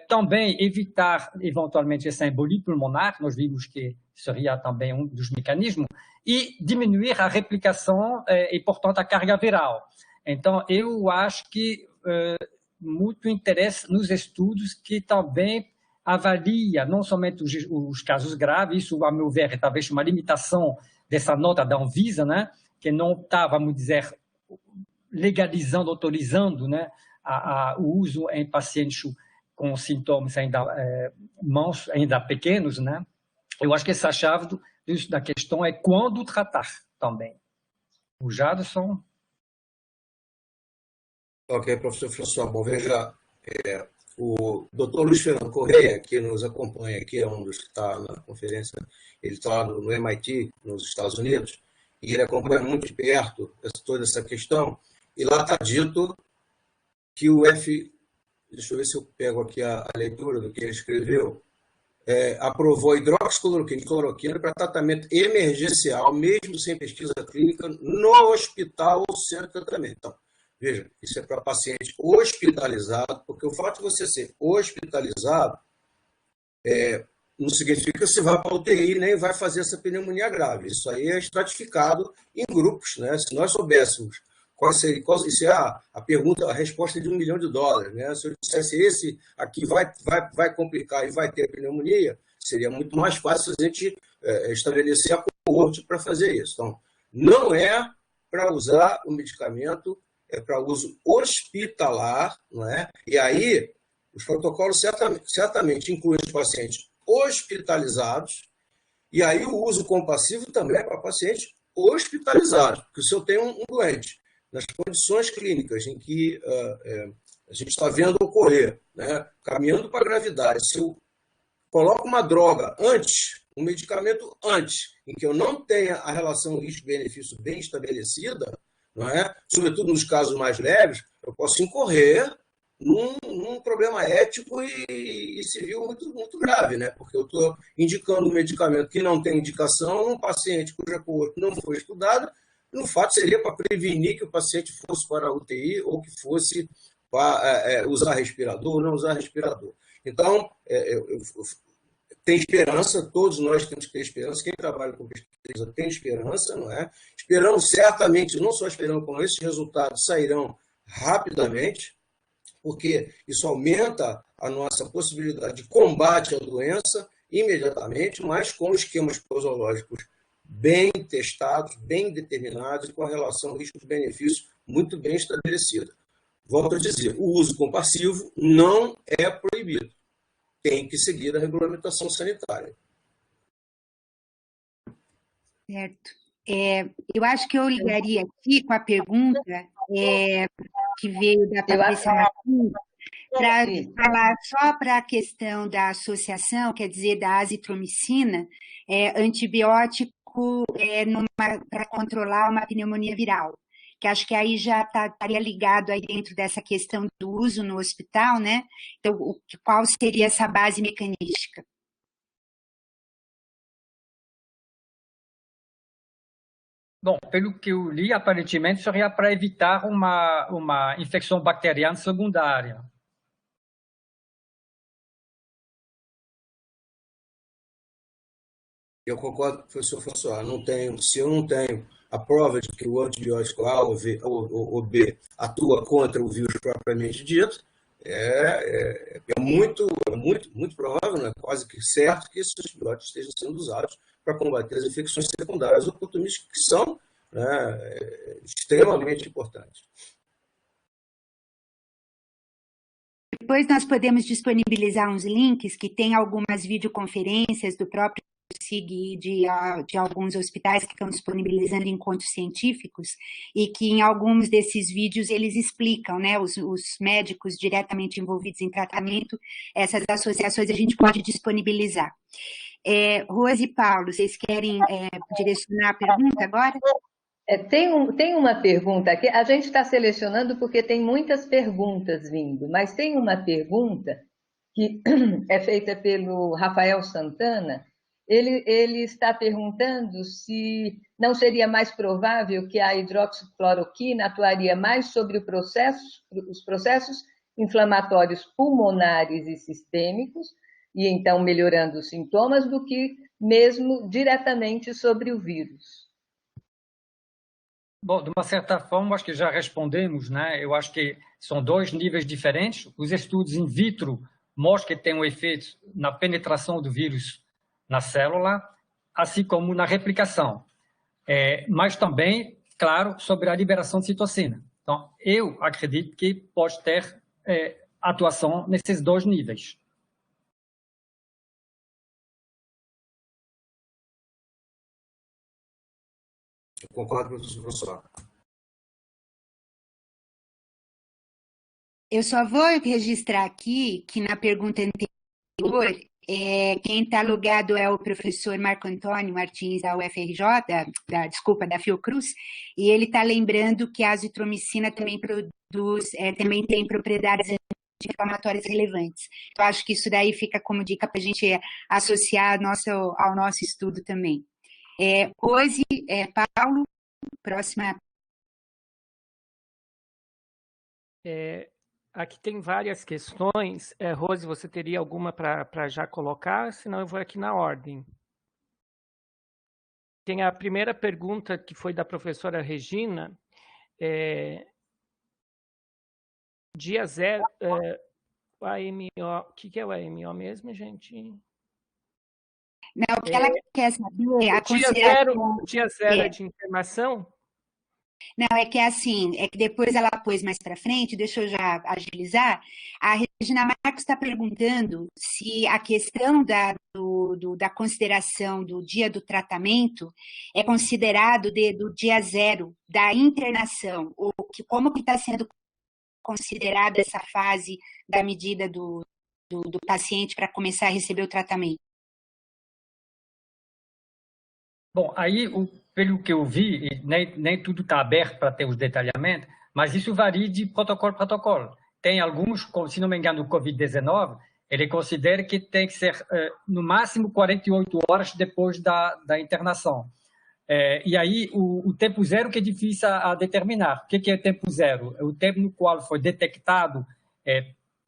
também evitar, eventualmente, essa embolia pulmonar, nós vimos que seria também um dos mecanismos, e diminuir a replicação e, portanto, a carga viral. Então, eu acho que muito interesse nos estudos que também avalia não somente os casos graves, isso, a meu ver, é talvez uma limitação dessa nota da Anvisa, né, que não está, vamos dizer, legalizando, autorizando, né, o uso em pacientes com sintomas ainda pequenos, né. Eu acho que essa chave da questão é quando tratar também. O Jadson. Ok, professor François. Bom, veja, o doutor Luiz Fernando Correia, que nos acompanha aqui, é um dos que está na conferência, ele está no MIT, nos Estados Unidos, e ele acompanha muito de perto toda essa questão, e lá está dito que deixa eu ver se eu pego aqui a leitura do que ele escreveu, aprovou hidroxicloroquina e cloroquina para tratamento emergencial, mesmo sem pesquisa clínica, no hospital ou centro de tratamento. Então, veja, isso é para paciente hospitalizado, porque o fato de você ser hospitalizado não significa que você vai para a UTI nem vai fazer essa pneumonia grave. Isso aí é estratificado em grupos, né? Se nós soubéssemos isso é a resposta de $1 milhão, né? Se eu dissesse esse aqui vai complicar e vai ter pneumonia, seria muito mais fácil a gente estabelecer a coorte para fazer isso. Então, não é para usar o medicamento, é para uso hospitalar, não é? E aí, os protocolos certamente incluem os pacientes hospitalizados, e aí o uso compassivo também é para pacientes hospitalizados, porque se eu tenho um doente nas condições clínicas em que a gente está vendo ocorrer, né, caminhando para a gravidade, se eu coloco uma droga antes, um medicamento antes, em que eu não tenha a relação risco-benefício bem estabelecida, não é? Sobretudo nos casos mais leves, eu posso incorrer num problema ético e civil muito grave, né? Porque eu estou indicando um medicamento que não tem indicação a um paciente cuja coorte não foi estudada, no fato seria para prevenir que o paciente fosse para a UTI ou que fosse para usar respirador ou não usar respirador. Então, tem esperança, todos nós temos que ter esperança, quem trabalha com pesquisa tem esperança, não é? Esperamos certamente, não só esperamos, como esses resultados sairão rapidamente, porque isso aumenta a nossa possibilidade de combate à doença imediatamente, mas com esquemas posológicos bem testados, bem determinados e com a relação risco-benefício muito bem estabelecida. Volto a dizer, o uso compassivo não é proibido. Tem que seguir a regulamentação sanitária. Certo. Eu acho que eu ligaria aqui com a pergunta que veio da Patrícia Martins, para falar só para a questão da associação, quer dizer, da azitromicina, antibiótico para controlar uma pneumonia viral, que acho que aí já estaria ligado aí dentro dessa questão do uso no hospital, né? Então, qual seria essa base mecanística? Bom, pelo que eu li, aparentemente seria para evitar uma infecção bacteriana secundária. Eu concordo com o professor François. Se eu não tenho a prova de que o antibiótico A ou B atua contra o vírus propriamente dito, muito provável, né, quase que certo, que esses antibióticos estejam sendo usados para combater as infecções secundárias oportunísticas, que são, né, extremamente importantes. Depois nós podemos disponibilizar uns links que tem algumas videoconferências do próprio SIG de alguns hospitais que estão disponibilizando encontros científicos e que em alguns desses vídeos eles explicam, né, os médicos diretamente envolvidos em tratamento, essas associações a gente pode disponibilizar. Rose e Paulo, vocês querem direcionar a pergunta agora? Tem uma pergunta aqui, a gente está selecionando porque tem muitas perguntas vindo, mas tem uma pergunta que é feita pelo Rafael Santana. Ele está perguntando se não seria mais provável que a hidroxicloroquina atuaria mais sobre os processos inflamatórios pulmonares e sistêmicos, e então melhorando os sintomas, do que mesmo diretamente sobre o vírus. Bom, de uma certa forma, acho que já respondemos, né? Eu acho que são dois níveis diferentes. Os estudos in vitro mostram que tem um efeito na penetração do vírus na célula, assim como na replicação. Mas também, claro, sobre a liberação de citocina. Então, eu acredito que pode ter atuação nesses dois níveis. Eu concordo com o professor. Eu só vou registrar aqui que na pergunta anterior, quem está logado é o professor Marco Antônio Martins, da UFRJ, da Fiocruz, e ele está lembrando que a azitromicina também também tem propriedades anti-inflamatórias relevantes. Então, acho que isso daí fica como dica para a gente associar ao nosso estudo também. Rose, Paulo, próxima. Aqui tem várias questões. Rose, você teria alguma para já colocar? Senão eu vou aqui na ordem. Tem a primeira pergunta, que foi da professora Regina. Dia zero, o AMO, o que é o AMO mesmo, gente? Não, o que ela quer saber, a O dia zero é de internação? Não, é que é assim, é que depois ela pôs mais para frente, deixa eu já agilizar. A Regina Marques está perguntando se a questão da consideração do dia do tratamento é considerado do dia zero da internação, ou como que está sendo considerada essa fase da medida do paciente para começar a receber o tratamento. Bom, aí, pelo que eu vi, nem tudo está aberto para ter os detalhamentos, mas isso varia de protocolo a protocolo. Tem alguns, se não me engano, o Covid-19, ele considera que tem que ser, no máximo, 48 horas depois da internação. E aí, o tempo zero que é difícil a determinar. O que é tempo zero? É o tempo no qual foi detectado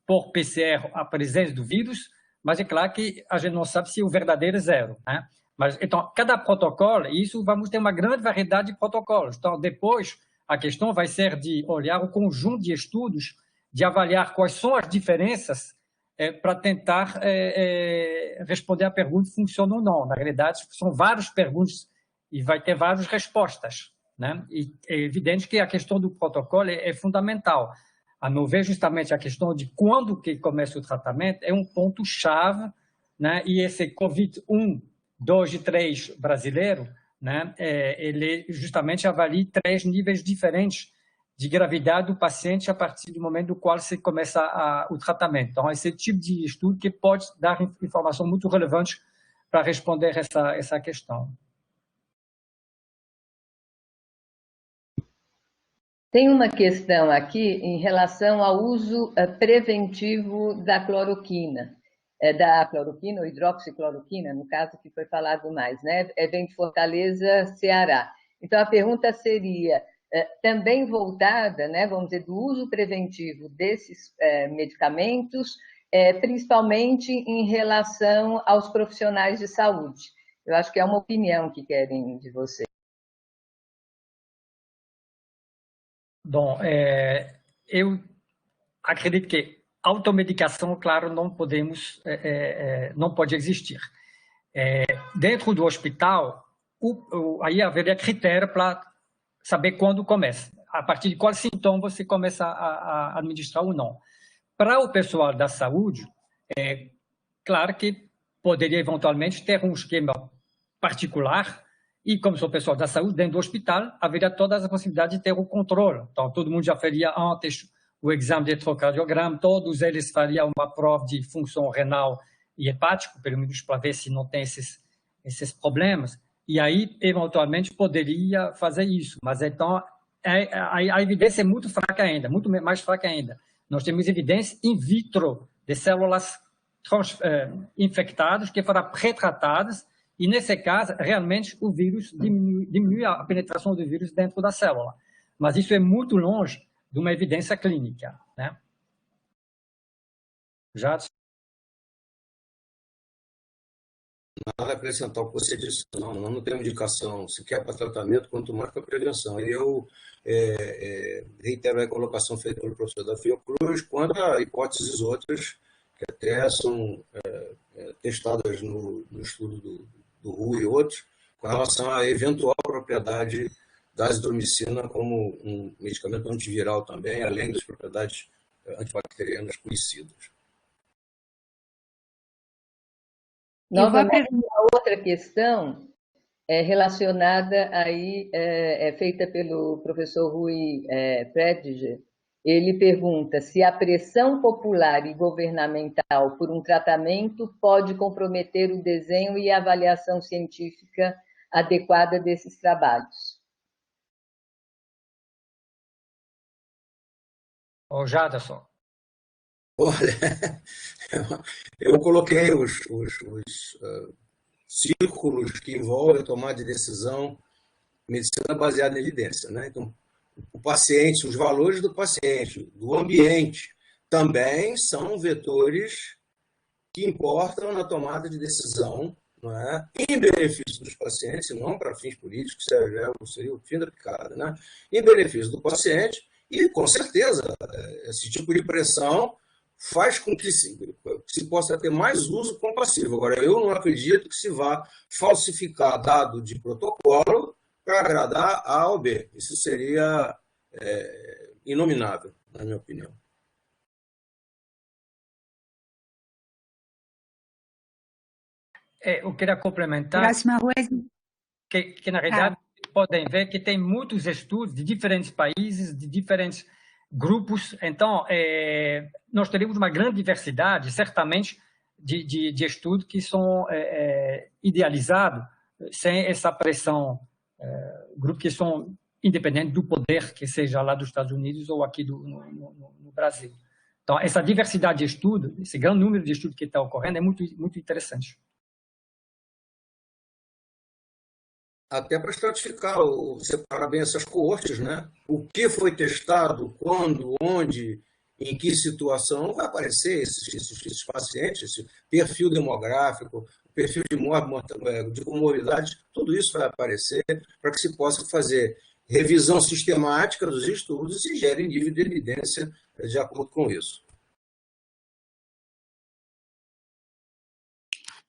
por PCR a presença do vírus, mas é claro que a gente não sabe se é o verdadeiro zero, né? Mas, então, cada protocolo, isso vamos ter uma grande variedade de protocolos. Então, depois, a questão vai ser de olhar o conjunto de estudos, de avaliar quais são as diferenças para tentar responder à pergunta se funciona ou não. Na realidade, são várias perguntas e vai ter várias respostas, né? E é evidente que a questão do protocolo é fundamental. A meu ver, justamente a questão de quando que começa o tratamento é um ponto-chave, né? E esse COVID-1, 2 e 3 brasileiro, né? Ele justamente avalia 3 níveis diferentes de gravidade do paciente a partir do momento do qual se começa o tratamento. Então, esse tipo de estudo que pode dar informação muito relevante para responder essa questão. Tem uma questão aqui em relação ao uso preventivo da cloroquina. Da cloroquina ou hidroxicloroquina, no caso que foi falado mais, né? Vem de Fortaleza, Ceará. Então, a pergunta seria também voltada, né, vamos dizer, do uso preventivo desses medicamentos, principalmente em relação aos profissionais de saúde. Eu acho que é uma opinião que querem de você. Bom, eu acredito que automedicação, claro, não pode existir. Dentro do hospital, aí haveria critério para saber quando começa, a partir de qual sintoma você começa a administrar ou não. Para o pessoal da saúde, claro que poderia eventualmente ter um esquema particular e, como sou pessoal da saúde, dentro do hospital, haveria todas as possibilidades de ter o controle. Então, todo mundo já faria antes o exame de eletrocardiograma, todos eles fariam uma prova de função renal e hepática, pelo menos para ver se não tem esses problemas. E aí, eventualmente, poderia fazer isso. Mas, então, a evidência é muito fraca ainda, muito mais fraca ainda. Nós temos evidência in vitro de células infectadas que foram pré-tratadas e, nesse caso, realmente, o vírus diminui a penetração do vírus dentro da célula. Mas isso é muito longe de uma evidência clínica, né? Já... Nada a acrescentar o que você disse. Não tem indicação sequer para tratamento, quanto mais para prevenção. E eu reitero a colocação feita pelo professor da Fiocruz quanto a hipóteses outras que até são testadas no estudo do RU e outros, com relação à eventual propriedade da azitromicina como um medicamento antiviral também, além das propriedades antibacterianas conhecidas. Novamente, a outra questão relacionada aí, feita pelo professor Rui Prediger. Ele pergunta se a pressão popular e governamental por um tratamento pode comprometer o desenho e a avaliação científica adequada desses trabalhos. Ô, Jaderson. Olha, eu coloquei os círculos que envolvem a tomada de decisão, medicina baseada em evidência, né? Então, o paciente, os valores do paciente, do ambiente, também são vetores que importam na tomada de decisão, não é? Em benefício dos pacientes, não para fins políticos, seria o fim da picada, né? Em benefício do paciente e, com certeza, esse tipo de pressão faz com que se possa ter mais uso compassivo. Agora, eu não acredito que se vá falsificar dado de protocolo para agradar A ou B. Isso seria inominável, na minha opinião. Eu queria complementar Próxima coisa. que na realidade, podem ver que tem muitos estudos de diferentes países, de diferentes grupos. Então, nós teríamos uma grande diversidade, certamente, de estudos que são idealizados, sem essa pressão, grupos que são independentes do poder, que seja lá dos Estados Unidos ou aqui no Brasil. Então, essa diversidade de estudos, esse grande número de estudos que está ocorrendo é muito, muito interessante. Até para estratificar, separar bem essas coortes, né? O que foi testado, quando, onde, em que situação, vai aparecer esses pacientes, esse perfil demográfico, perfil de comorbidade, tudo isso vai aparecer para que se possa fazer revisão sistemática dos estudos e gere nível de evidência de acordo com isso.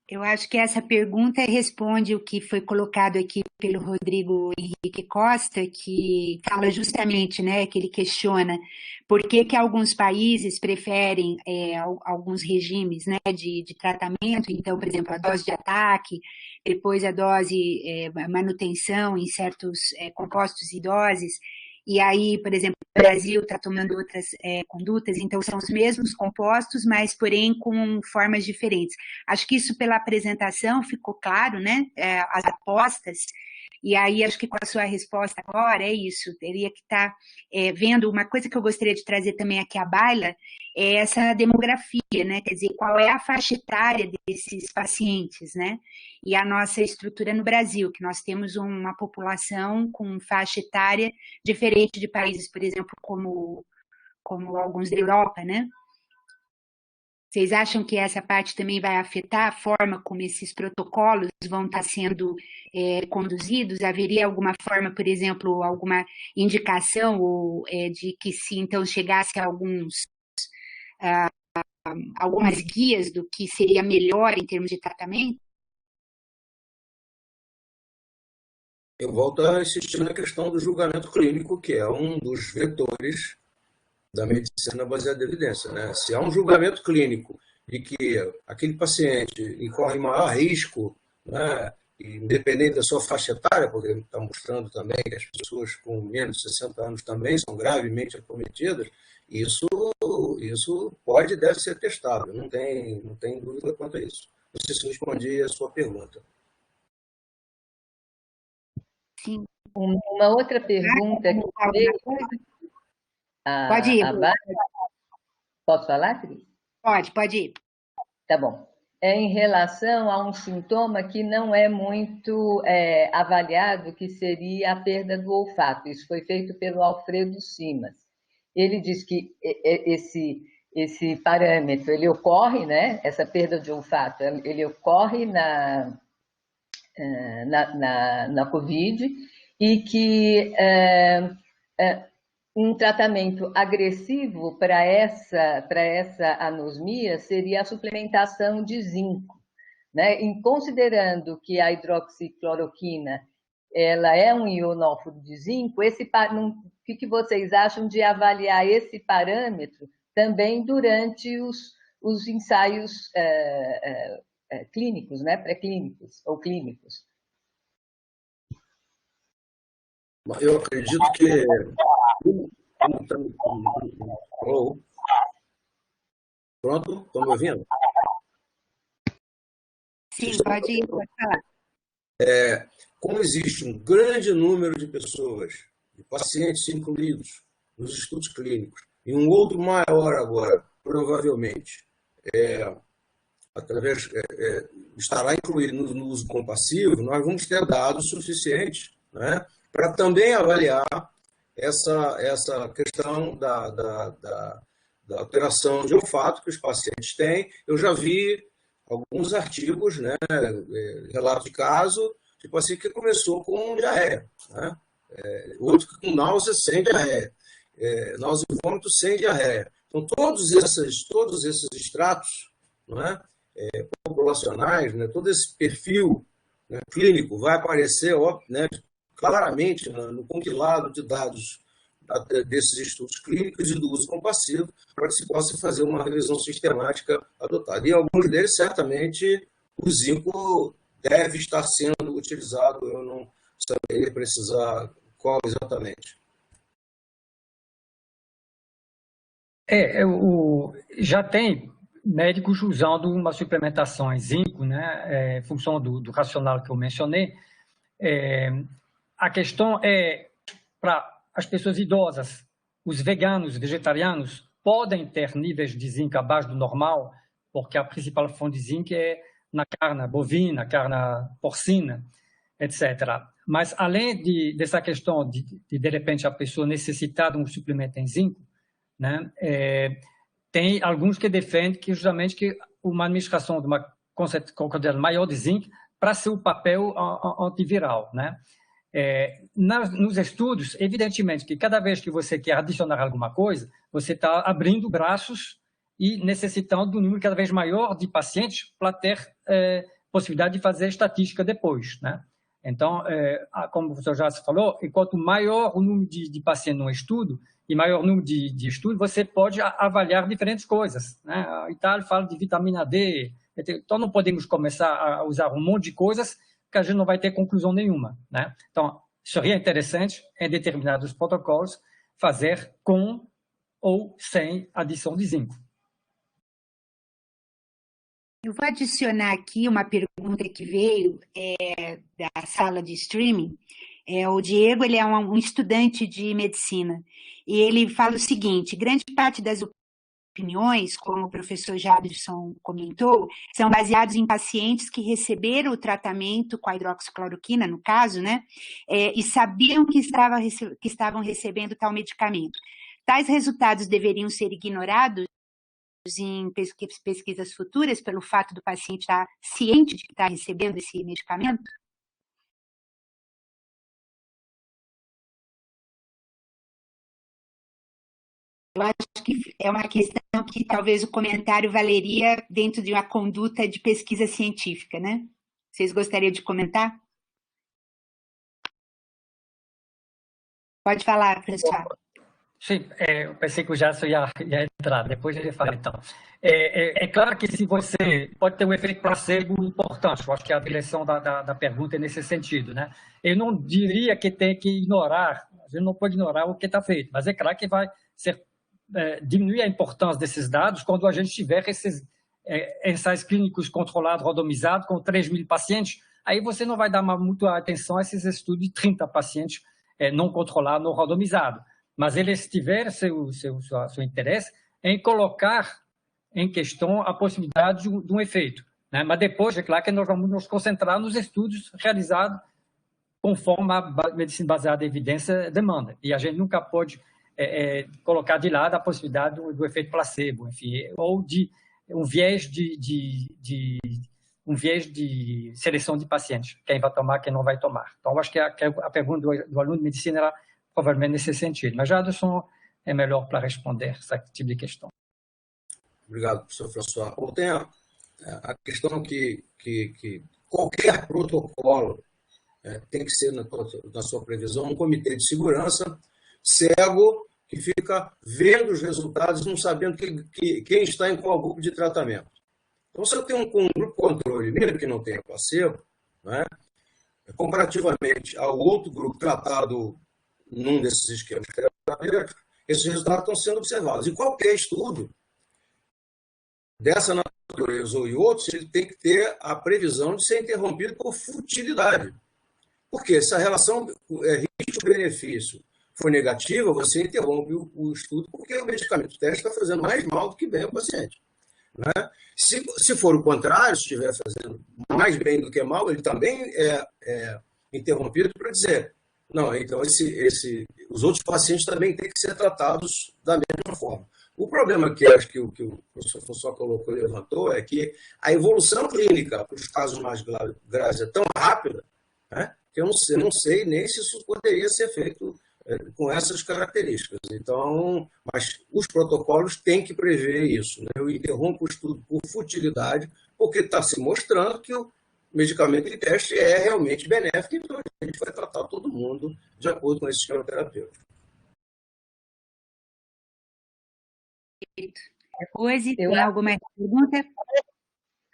Eu acho que essa pergunta responde o que foi colocado aqui pelo Rodrigo Henrique Costa, que fala justamente, né, que ele questiona por que alguns países preferem alguns regimes, né, de tratamento. Então, por exemplo, a dose de ataque, depois a dose manutenção em certos compostos e doses. E aí, por exemplo, o Brasil está tomando outras condutas, então são os mesmos compostos, mas, porém, com formas diferentes. Acho que isso, pela apresentação, ficou claro, né? As apostas. E aí, acho que com a sua resposta agora, é isso. Teria que estar vendo uma coisa que eu gostaria de trazer também aqui à baila, é essa demografia, né? Quer dizer, qual é a faixa etária desses pacientes, né? E a nossa estrutura no Brasil, que nós temos uma população com faixa etária diferente de países, por exemplo, como alguns da Europa, né? Vocês acham que essa parte também vai afetar a forma como esses protocolos vão estar sendo conduzidos? Haveria alguma forma, por exemplo, alguma indicação de que se então chegasse a algumas guias do que seria melhor em termos de tratamento? Eu volto a insistir na questão do julgamento clínico, que é um dos vetores da medicina baseada em evidência, né? Se há um julgamento clínico de que aquele paciente incorre maior risco, né, independente da sua faixa etária, porque ele está mostrando também que as pessoas com menos de 60 anos também são gravemente acometidas, isso pode e deve ser testado, não tem dúvida quanto a isso. Não sei se eu respondi a sua pergunta. Sim. Uma outra pergunta que veio... Pode ir. Posso falar, Cris? Pode ir. Tá bom. Em relação a um sintoma que não é muito avaliado, que seria a perda do olfato. Isso foi feito pelo Alfredo Simas. Ele diz que esse parâmetro, ele ocorre, né? Essa perda de olfato, ele ocorre na COVID e que um tratamento agressivo para essa anosmia seria a suplementação de zinco, né? Considerando que a hidroxicloroquina ela é um ionóforo de zinco, o que vocês acham de avaliar esse parâmetro também durante os ensaios clínicos, né? Pré-clínicos ou clínicos? Eu acredito que... Pronto? Estão me ouvindo? Sim, pode falar. Como existe um grande número de pessoas, de pacientes incluídos nos estudos clínicos, e um outro maior agora, provavelmente, estará incluído no uso compassivo, nós vamos ter dados suficientes, né, para também avaliar essa questão da alteração de olfato que os pacientes têm. Eu já vi alguns artigos, né, relato de caso, tipo assim, que começou com diarreia, né, outro com náusea sem diarreia, náusea e vômito sem diarreia. Então, todos esses extratos, não é? Populacionais, né? Todo esse perfil, né, clínico vai aparecer, né, claramente no compilado de dados desses estudos clínicos e do uso compassivo, para que se possa fazer uma revisão sistemática adotada. E alguns deles, certamente, o zinco deve estar sendo utilizado, eu não saberia precisar qual exatamente. Já tem médicos usando uma suplementação em zinco, né, em função do racional que eu mencionei. A questão é, para as pessoas idosas, os veganos, vegetarianos, podem ter níveis de zinco abaixo do normal, porque a principal fonte de zinco é na carne bovina, carne porcina, etc. Mas, além dessa questão de repente, a pessoa necessitar de um suplemento em zinco, né, tem alguns que defendem que justamente que uma administração de uma quantidade maior de zinco para seu papel antiviral, né? Nos estudos, evidentemente que cada vez que você quer adicionar alguma coisa, você está abrindo braços e necessitando de um número cada vez maior de pacientes para ter possibilidade de fazer estatística depois, né? Então, como o professor já falou, quanto maior o número de pacientes no estudo e maior número de estudos, você pode avaliar diferentes coisas, né? A Itália fala de vitamina D, então não podemos começar a usar um monte de coisas que a gente não vai ter conclusão nenhuma, né? Então, seria interessante, em determinados protocolos, fazer com ou sem adição de zinco. Eu vou adicionar aqui uma pergunta que veio da sala de streaming. O Diego, ele é um estudante de medicina, e ele fala o seguinte: grande parte das opiniões, como o professor Jadson comentou, são baseados em pacientes que receberam o tratamento com a hidroxicloroquina, no caso, né, e sabiam que estavam recebendo tal medicamento. Tais resultados deveriam ser ignorados em pesquisas futuras pelo fato do paciente estar ciente de que está recebendo esse medicamento? Eu acho que é uma questão que talvez o comentário valeria dentro de uma conduta de pesquisa científica, né? Vocês gostariam de comentar? Pode falar, François. Sim, eu pensei que o Gerson ia entrar, depois ele fala, então. É claro que se você pode ter um efeito placebo importante, eu acho que a direção da pergunta é nesse sentido, né? Eu não diria que tem que ignorar, a gente não pode ignorar o que está feito, mas é claro que vai diminuir a importância desses dados quando a gente tiver esses ensaios clínicos controlados, randomizados, com 3.000 pacientes, aí você não vai dar muita atenção a esses estudos de 30 pacientes não controlados, não randomizados. Mas eles tiveram seu interesse em colocar em questão a possibilidade de um efeito, né? Mas depois, é claro que nós vamos nos concentrar nos estudos realizados conforme a medicina baseada em evidência demanda. E a gente nunca pode colocar de lado a possibilidade do efeito placebo, enfim, ou de um viés de seleção de pacientes, quem vai tomar, quem não vai tomar. Então, acho que a pergunta do aluno de medicina era provavelmente nesse sentido. Mas Jadson é melhor para responder esse tipo de questão. Obrigado, professor François. Bom, tem a questão que qualquer protocolo tem que ser, na sua previsão, um comitê de segurança cego que fica vendo os resultados, não sabendo quem está em qual grupo de tratamento. Então, se eu tenho um grupo controle, mesmo que não tenha placebo, né, comparativamente ao outro grupo tratado num desses esquemas terapêuticos, esses resultados estão sendo observados. E qualquer estudo dessa natureza ou em outros, ele tem que ter a previsão de ser interrompido por futilidade. Porque se a relação risco-benefício for negativa, você interrompe o estudo porque o medicamento teste está fazendo mais mal do que bem ao paciente, né? Se for o contrário, se estiver fazendo mais bem do que mal, ele também é interrompido para dizer, não, então os outros pacientes também têm que ser tratados da mesma forma. O problema que acho que o professor François colocou e levantou é que a evolução clínica para os casos mais graves é tão rápida, né, que eu não sei nem se isso poderia ser feito com essas características. Então, mas os protocolos têm que prever isso, né? Eu interrompo o estudo por futilidade, porque está se mostrando que o medicamento de teste é realmente benéfico, então a gente vai tratar todo mundo de acordo com esse esquema terapêutico. Rose, tem alguma pergunta?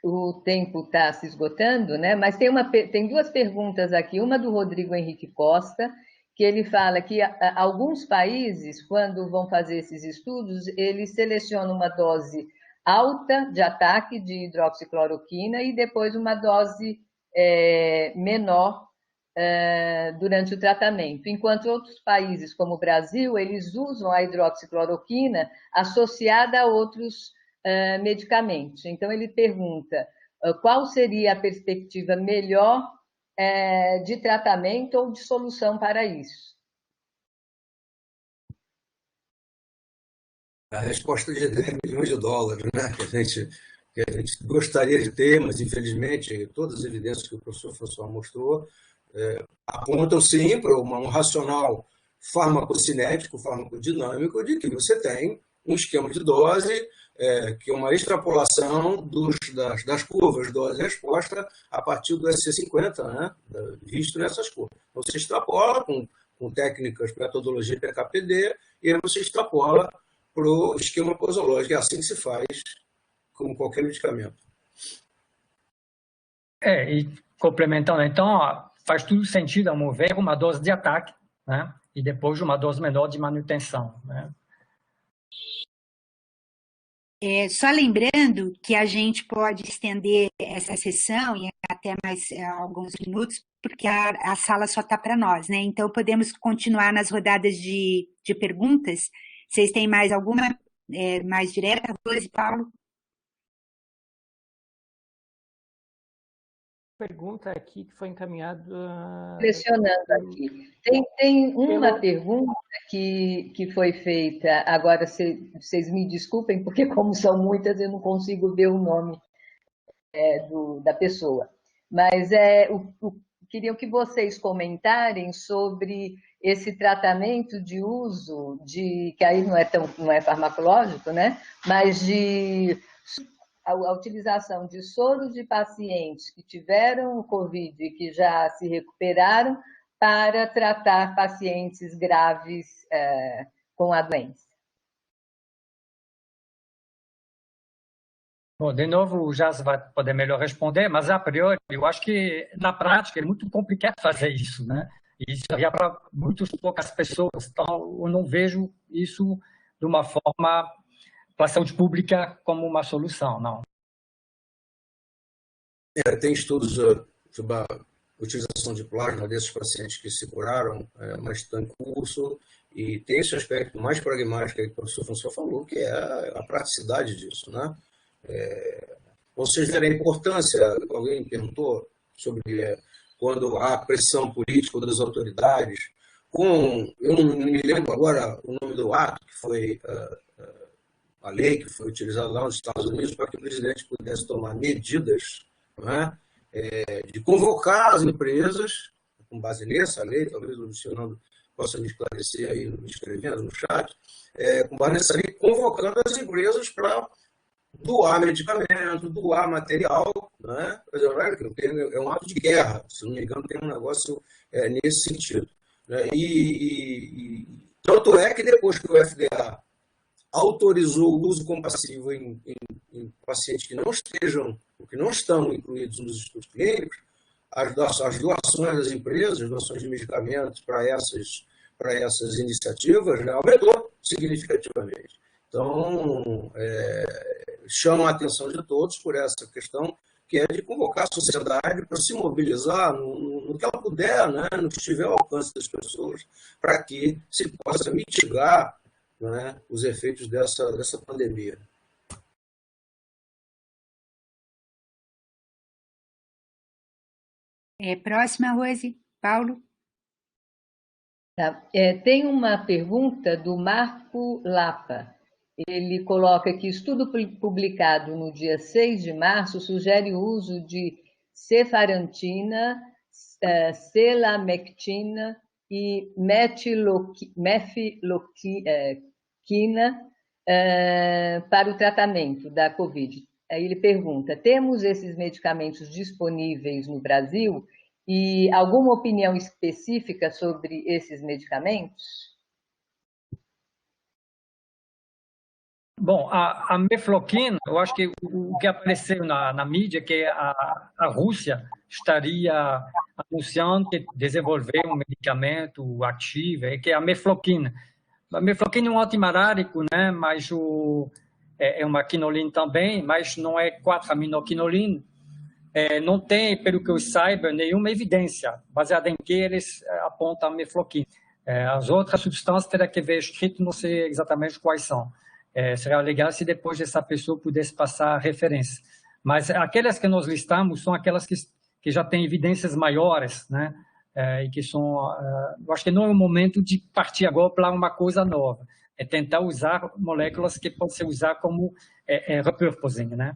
O tempo está se esgotando, né? Mas tem duas perguntas aqui. Uma do Rodrigo Henrique Costa, que ele fala que alguns países, quando vão fazer esses estudos, eles selecionam uma dose alta de ataque de hidroxicloroquina e depois uma dose menor durante o tratamento, enquanto outros países, como o Brasil, eles usam a hidroxicloroquina associada a outros medicamentos. Então, ele pergunta qual seria a perspectiva melhor de tratamento ou de solução para isso. A resposta de 10 milhões de dólares, né? que a gente gostaria de ter, mas infelizmente todas as evidências que o professor François mostrou apontam sim para um racional farmacocinético, farmacodinâmico, de que você tem um esquema de dose que é uma extrapolação das curvas dose-resposta a partir do SC50, né? Visto nessas curvas. Então, você extrapola com técnicas, metodologia PKPD, e aí você extrapola para o esquema posológico. É assim que se faz com qualquer medicamento. E complementando, então, faz tudo sentido, ao meu ver, uma dose de ataque, né? E depois uma dose menor de manutenção, né? Só lembrando que a gente pode estender essa sessão em até mais alguns minutos, porque a sala só está para nós, né? Então, podemos continuar nas rodadas de perguntas. Vocês têm mais alguma mais direta, Rose e Paulo? Pergunta aqui que foi encaminhada. Pressionando aqui. Tem uma pergunta que foi feita, agora vocês me desculpem, porque como são muitas, eu não consigo ver o nome da pessoa. Mas queriam que vocês comentarem sobre esse tratamento de uso que aí não é farmacológico, né? Mas a utilização de soros de pacientes que tiveram o Covid e que já se recuperaram para tratar pacientes graves com a doença. Bom, de novo, o Jas vai poder melhor responder, mas a priori, eu acho que na prática é muito complicado fazer isso, né? E isso seria para muito poucas pessoas, então eu não vejo isso de uma forma para a saúde pública como uma solução, não. Tem estudos sobre a utilização de plasma desses pacientes que se curaram, mas estão em curso, e tem esse aspecto mais pragmático que o professor François falou, que é a praticidade disso, né? Vocês verem a importância, alguém perguntou sobre quando há pressão política das autoridades, eu não me lembro agora o nome do ato, que foi a lei que foi utilizada lá nos Estados Unidos para que o presidente pudesse tomar medidas, né, de convocar as empresas, com base nessa lei, talvez o Luciano possa me esclarecer aí, me escrevendo no chat, com base nessa lei, convocando as empresas para doar medicamento, doar material, né? É um ato de guerra, se não me engano, tem um negócio nesse sentido. Né? E tanto é que depois que o FDA autorizou o uso compassivo em pacientes que não estão incluídos nos estudos clínicos, as doações das empresas, doações de medicamentos para essas iniciativas, né, aumentou significativamente. Então, chama a atenção de todos por essa questão, que é de convocar a sociedade para se mobilizar no que ela puder, né, no que estiver ao alcance das pessoas, para que se possa mitigar, né, os efeitos dessa pandemia. Próxima, Rose. Paulo? Tá. Tem uma pergunta do Marco Lapa. Ele coloca que estudo publicado no dia 6 de março sugere o uso de cefarantina, selamectina e mefloquina para o tratamento da Covid. Aí ele pergunta, temos esses medicamentos disponíveis no Brasil e alguma opinião específica sobre esses medicamentos? Bom, a mefloquina, eu acho que o que apareceu na mídia é que a Rússia estaria anunciando que desenvolveu um medicamento ativo, que é a mefloquina. A mefloquina é um antimalárico, né? Mas é uma quinolina também, mas não é 4-aminoquinolina. Não tem, pelo que eu saiba, nenhuma evidência baseada em que eles apontam a mefloquina. As outras substâncias terá que ver escrito, não sei exatamente quais são. Seria legal se depois essa pessoa pudesse passar a referência. Mas aquelas que nós listamos são aquelas que já têm evidências maiores, né? E que são, eu acho que não é o momento de partir agora para uma coisa nova. É tentar usar moléculas que podem ser usadas como repurposing, né?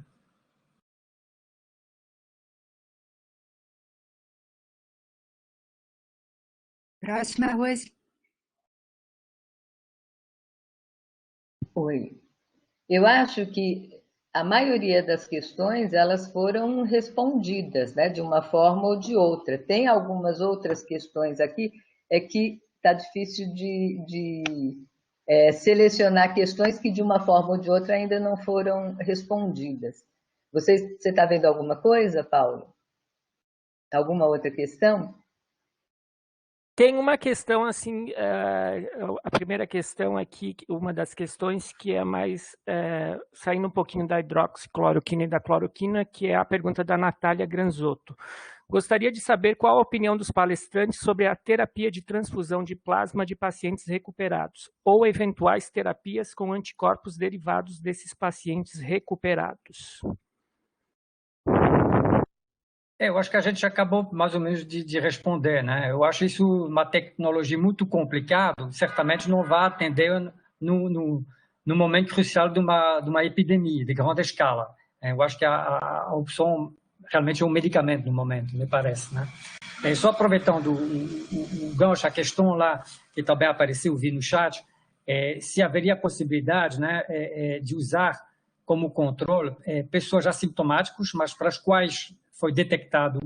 Próxima, Rose. Oi. Eu acho que a maioria das questões elas foram respondidas, né, de uma forma ou de outra. Tem algumas outras questões aqui que está difícil de selecionar questões que de uma forma ou de outra ainda não foram respondidas. Você está vendo alguma coisa, Paulo? Alguma outra questão? Tem uma questão, assim, a primeira questão aqui, uma das questões que é mais, saindo um pouquinho da hidroxicloroquina e da cloroquina, que é a pergunta da Natália Granzotto. Gostaria de saber qual a opinião dos palestrantes sobre a terapia de transfusão de plasma de pacientes recuperados, ou eventuais terapias com anticorpos derivados desses pacientes recuperados. Eu acho que a gente já acabou mais ou menos de responder, né? Eu acho isso uma tecnologia muito complicada, certamente não vai atender no momento crucial de uma epidemia de grande escala. Eu acho que a opção realmente é um medicamento no momento, me parece, né? Só aproveitando o gancho, a questão lá que também apareceu, vi no chat, se haveria possibilidade, né, de usar como controle pessoas assintomáticas, mas para as quais foi detectado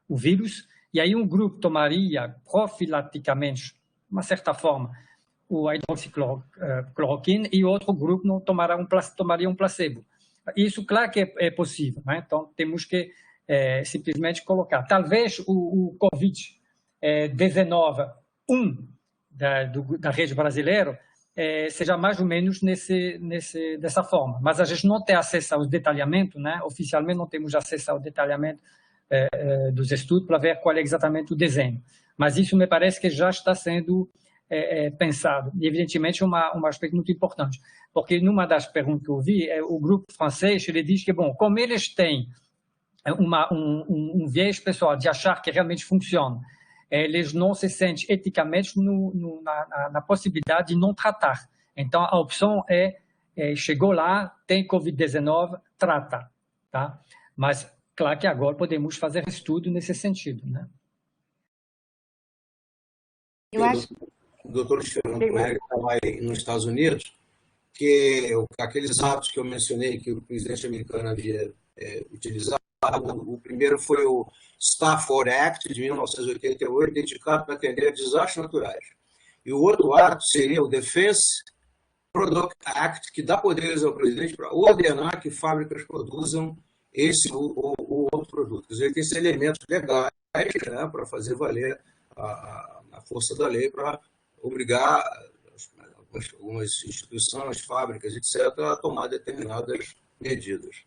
o vírus, e aí um grupo tomaria profilaticamente, de uma certa forma, a hidroxicloroquina e outro grupo não tomaria um placebo. Isso, claro que é possível, né? Então temos que simplesmente colocar. Talvez o Covid-19 da rede brasileira seja mais ou menos dessa forma. Mas a gente não tem acesso ao detalhamento, né? Oficialmente não temos acesso ao detalhamento dos estudos para ver qual é exatamente o desenho. Mas isso me parece que já está sendo pensado. E, evidentemente, um aspecto muito importante. Porque numa das perguntas que eu vi, o grupo francês, ele diz que, bom, como eles têm um viés pessoal de achar que realmente funciona, eles não se sentem eticamente na possibilidade de não tratar. Então, a opção chegou lá, tem Covid-19, trata. Tá? Mas, claro que agora podemos fazer estudo nesse sentido, né? Eu acho... O doutor Fernando Correia estava aí nos Estados Unidos, que aqueles atos que eu mencionei que o presidente americano havia utilizado, o primeiro foi o Stafford Act, de 1988, dedicado para atender a desastres naturais. E o outro ato seria o Defense Product Act, que dá poderes ao presidente para ordenar que fábricas produzam esse ou outro produto. Quer dizer, tem esses elementos legais, né, para fazer valer a força da lei, para obrigar algumas instituições, fábricas, etc., a tomar determinadas medidas.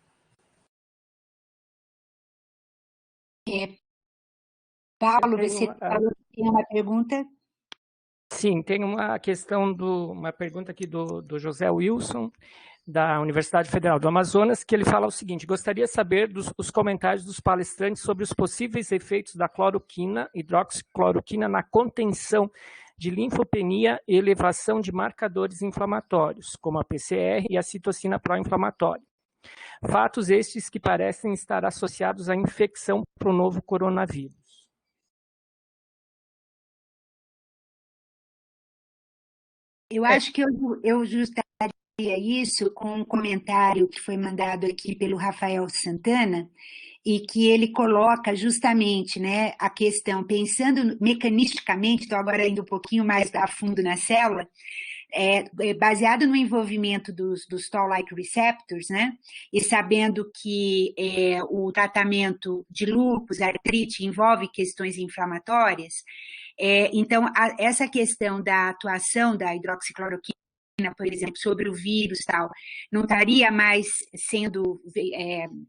Paulo, você tem uma pergunta? Sim, tem uma questão uma pergunta aqui do José Wilson, da Universidade Federal do Amazonas, que ele fala o seguinte: gostaria de saber os comentários dos palestrantes sobre os possíveis efeitos da cloroquina, hidroxicloroquina, na contenção de linfopenia e elevação de marcadores inflamatórios, como a PCR e a citocina pró-inflamatória. Fatos estes que parecem estar associados à infecção para o novo coronavírus. Eu acho que eu justaria isso com um comentário que foi mandado aqui pelo Rafael Santana, e que ele coloca justamente, né, a questão, pensando mecanisticamente, estou agora indo um pouquinho mais a fundo na célula, baseado no envolvimento dos Toll-like receptors, né, e sabendo que o tratamento de lúpus, artrite, envolve questões inflamatórias, então, essa questão da atuação da hidroxicloroquina, por exemplo, sobre o vírus tal, não estaria mais sendo,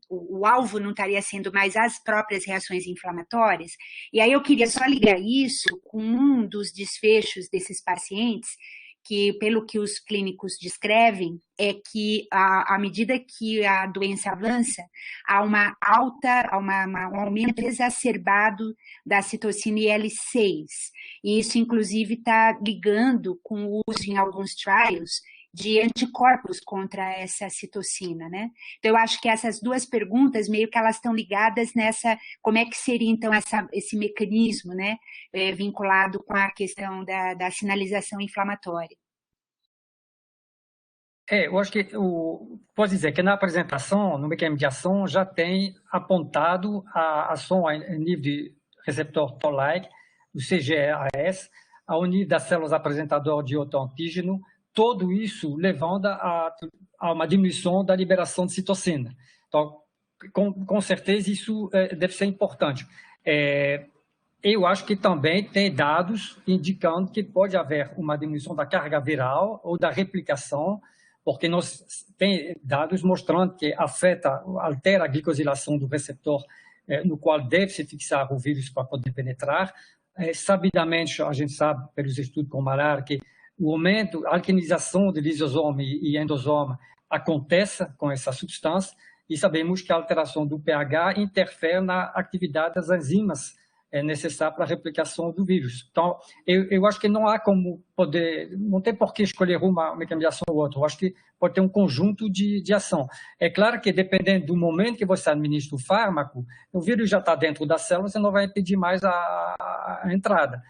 o alvo não estaria sendo mais as próprias reações inflamatórias. E aí eu queria só ligar isso com um dos desfechos desses pacientes, que, pelo que os clínicos descrevem, é que, à medida que a doença avança, há um aumento exacerbado da citocina IL-6. E isso, inclusive, está ligando com o uso em alguns trials de anticorpos contra essa citocina, né? Então, eu acho que essas duas perguntas, meio que elas estão ligadas nessa, como é que seria, então, esse mecanismo, né, vinculado com a questão da sinalização inflamatória. Eu acho que, pode dizer que na apresentação, no mecanismo de ação, já tem apontado a ação em nível de receptor Toll-like, do CGRAS, ao nível das células apresentadoras de autoantígeno, tudo isso levando a uma diminuição da liberação de citocina. Então, com certeza, isso deve ser importante. Eu acho que também tem dados indicando que pode haver uma diminuição da carga viral ou da replicação, porque nós tem dados mostrando que altera a glicosilação do receptor no qual deve se fixar o vírus para poder penetrar. Sabidamente, a gente sabe, pelos estudos com malária, que o aumento, a alquinização de lisosoma e endosoma acontece com essa substância, e sabemos que a alteração do pH interfere na atividade das enzimas necessárias para a replicação do vírus. Então, eu acho que não há como não tem por que escolher uma mecanismo ou outro. Eu acho que pode ter um conjunto de ação. É claro que, dependendo do momento que você administra o fármaco, o vírus já está dentro da célula, você não vai impedir mais a entrada.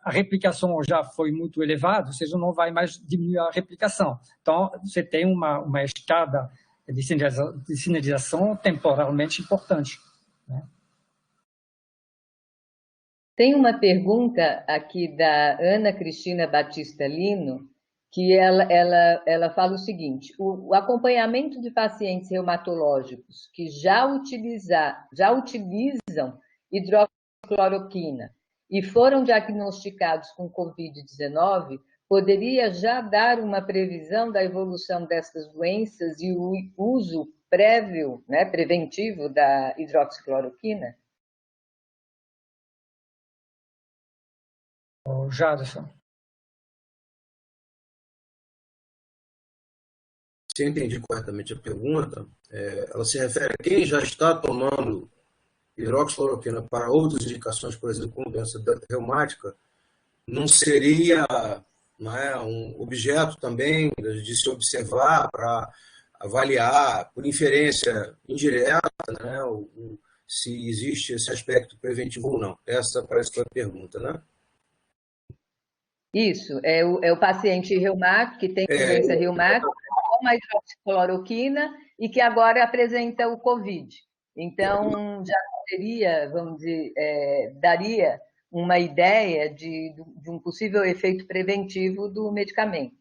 A replicação já foi muito elevada, ou seja, não vai mais diminuir a replicação. Então, você tem uma escada de sinalização temporalmente importante, né? Tem uma pergunta aqui da Ana Cristina Batista Lino, que ela fala o seguinte: o acompanhamento de pacientes reumatológicos que já utilizam hidroxicloroquina e foram diagnosticados com Covid-19, poderia já dar uma previsão da evolução dessas doenças e o uso prévio, né, preventivo da hidroxicloroquina? Jadson. Se eu entendi corretamente a pergunta, ela se refere a quem já está tomando hidroxicloroquina para outras indicações, por exemplo, como doença reumática, não seria, não é, um objeto também de se observar para avaliar, por inferência indireta, né, se existe esse aspecto preventivo ou não. Essa parece que foi a pergunta, né? Isso, é o paciente reumático, que tem doença reumática, toma hidroxicloroquina e que agora apresenta o Covid. Então, já seria, vamos dizer, daria uma ideia de um possível efeito preventivo do medicamento.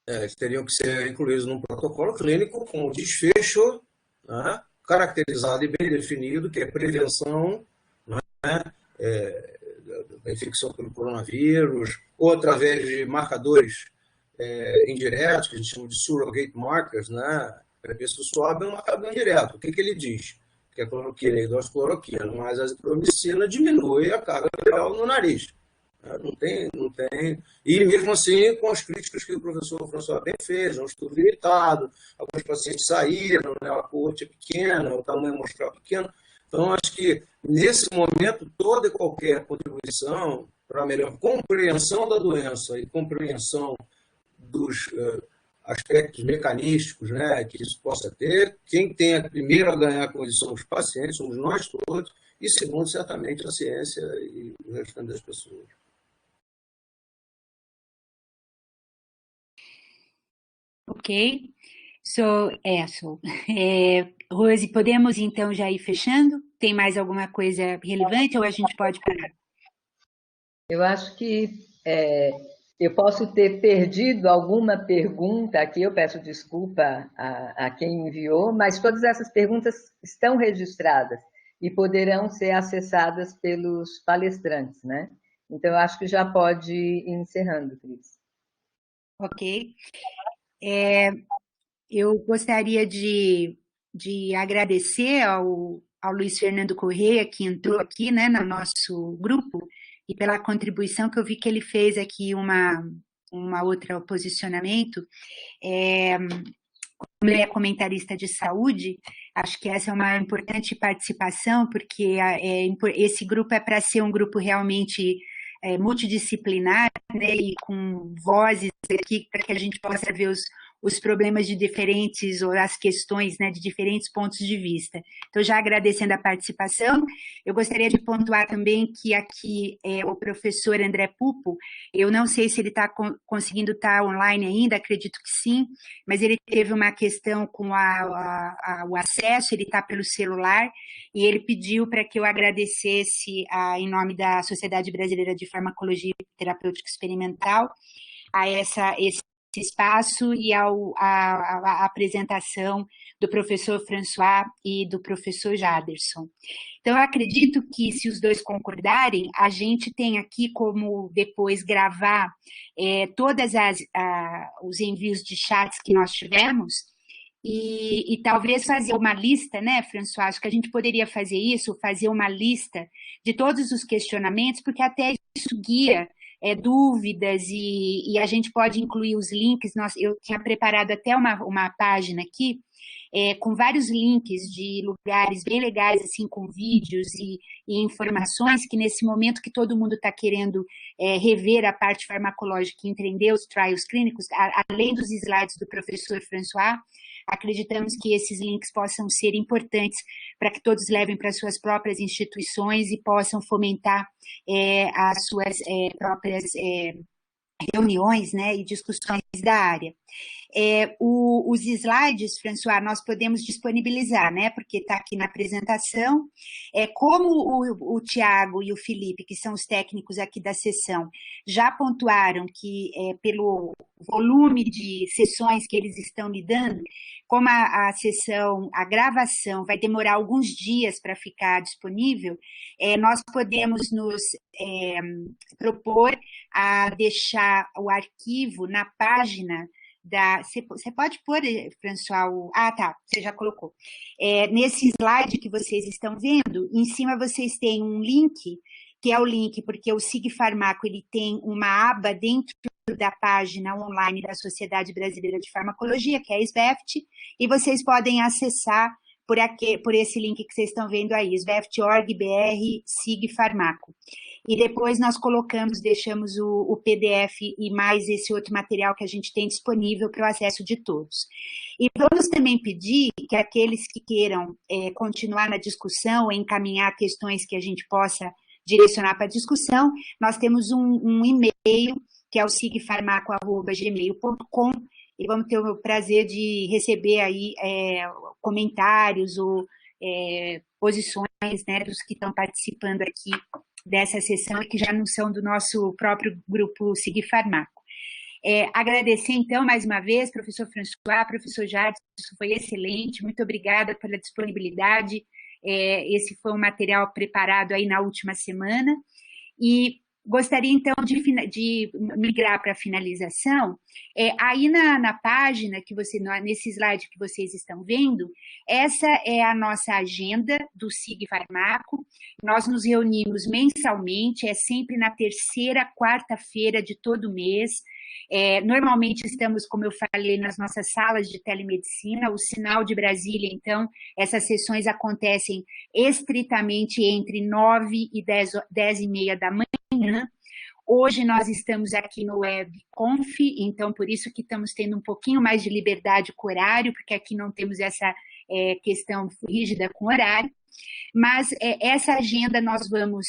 Eles teriam que ser incluídos num protocolo clínico com desfecho, né, caracterizado e bem definido, que é prevenção, né, da infecção pelo coronavírus, ou através de marcadores indiretos, que a gente chama de surrogate markers, né? Para ver se o swab é um marcador indireto. O que ele diz? Que a cloroquina é hidroxicloroquina, mas a azitromicina diminui a carga viral no nariz. Não tem. E mesmo assim, com as críticas que o professor François bem fez, é um estudo limitado, alguns pacientes saíram, né, a coorte é pequena, o tamanho mostral pequeno. Então, acho que, nesse momento, toda e qualquer contribuição para a melhor compreensão da doença e compreensão dos aspectos mecanísticos, né, que isso possa ter, quem tem a primeiro a ganhar a condição dos pacientes, somos nós todos, e segundo, certamente, a ciência e o restante das pessoas. Ok. Rose, podemos então já ir fechando? Tem mais alguma coisa relevante ou a gente pode parar? Eu acho que eu posso ter perdido alguma pergunta aqui, eu peço desculpa a quem enviou, mas todas essas perguntas estão registradas e poderão ser acessadas pelos palestrantes, né? Então, eu acho que já pode ir encerrando, Cris. Ok. Eu gostaria de agradecer ao Luiz Fernando Correia, que entrou aqui, né, no nosso grupo, e pela contribuição que eu vi que ele fez aqui uma outra posicionamento. Como ele é comentarista de saúde, acho que essa é uma importante participação, porque esse grupo é para ser um grupo realmente multidisciplinar, né, e com vozes aqui para que a gente possa ver os problemas de diferentes, ou as questões, né, de diferentes pontos de vista. Então, já agradecendo a participação, eu gostaria de pontuar também que aqui o professor André Pupo, eu não sei se ele está conseguindo estar online ainda, acredito que sim, mas ele teve uma questão com o acesso, ele está pelo celular, e ele pediu para que eu agradecesse, em nome da Sociedade Brasileira de Farmacologia Terapêutica Experimental, a esse espaço e a apresentação do professor François e do professor Jaderson. Então, eu acredito que, se os dois concordarem, a gente tem aqui como depois gravar todas os envios de chats que nós tivemos e talvez fazer uma lista, né, François? Acho que a gente poderia fazer isso, fazer uma lista de todos os questionamentos, porque até isso guia dúvidas e a gente pode incluir os links. Eu tinha preparado até uma página aqui com vários links de lugares bem legais, assim, com vídeos e informações que nesse momento que todo mundo está querendo rever a parte farmacológica e entender os trials clínicos, além dos slides do professor François, acreditamos que esses links possam ser importantes para que todos levem para suas próprias instituições e possam fomentar as suas próprias reuniões, né, e discussões da área. Os slides, François, nós podemos disponibilizar, né, porque está aqui na apresentação. Como o Tiago e o Felipe, que são os técnicos aqui da sessão, já pontuaram que, pelo volume de sessões que eles estão lidando, como a gravação vai demorar alguns dias para ficar disponível, nós podemos nos propor a deixar o arquivo na página você pode pôr, François, tá, você já colocou. Nesse slide que vocês estão vendo, em cima vocês têm um link, que é o link, porque o Sig Farmaco, ele tem uma aba dentro da página online da Sociedade Brasileira de Farmacologia, que é a SBEFT, e vocês podem acessar por esse link que vocês estão vendo aí, sveft.org/br Sig Farmaco. E depois nós deixamos o PDF e mais esse outro material que a gente tem disponível para o acesso de todos. E vamos também pedir que aqueles que queiram continuar na discussão, encaminhar questões que a gente possa direcionar para a discussão, nós temos um e-mail, que é o sigfarmaco@gmail.com, e vamos ter o prazer de receber aí comentários ou posições, né, dos que estão participando aqui dessa sessão e que já não são do nosso próprio grupo Sig Farmaco. Agradecer, então, mais uma vez, professor François, professor Jadson, isso foi excelente, muito obrigada pela disponibilidade. Esse foi um material preparado aí na última semana, e gostaria, então, de migrar para a finalização. Aí na página, nesse slide que vocês estão vendo, essa é a nossa agenda do Sig Farmaco. Nós nos reunimos mensalmente, sempre na terceira quarta-feira de todo mês. Normalmente estamos, como eu falei, nas nossas salas de telemedicina, o Sinal de Brasília. Então, essas sessões acontecem estritamente entre 9 e 10h30 da manhã. Hoje nós estamos aqui no WebConf, então por isso que estamos tendo um pouquinho mais de liberdade com o horário, porque aqui não temos essa questão rígida com o horário, mas essa agenda nós vamos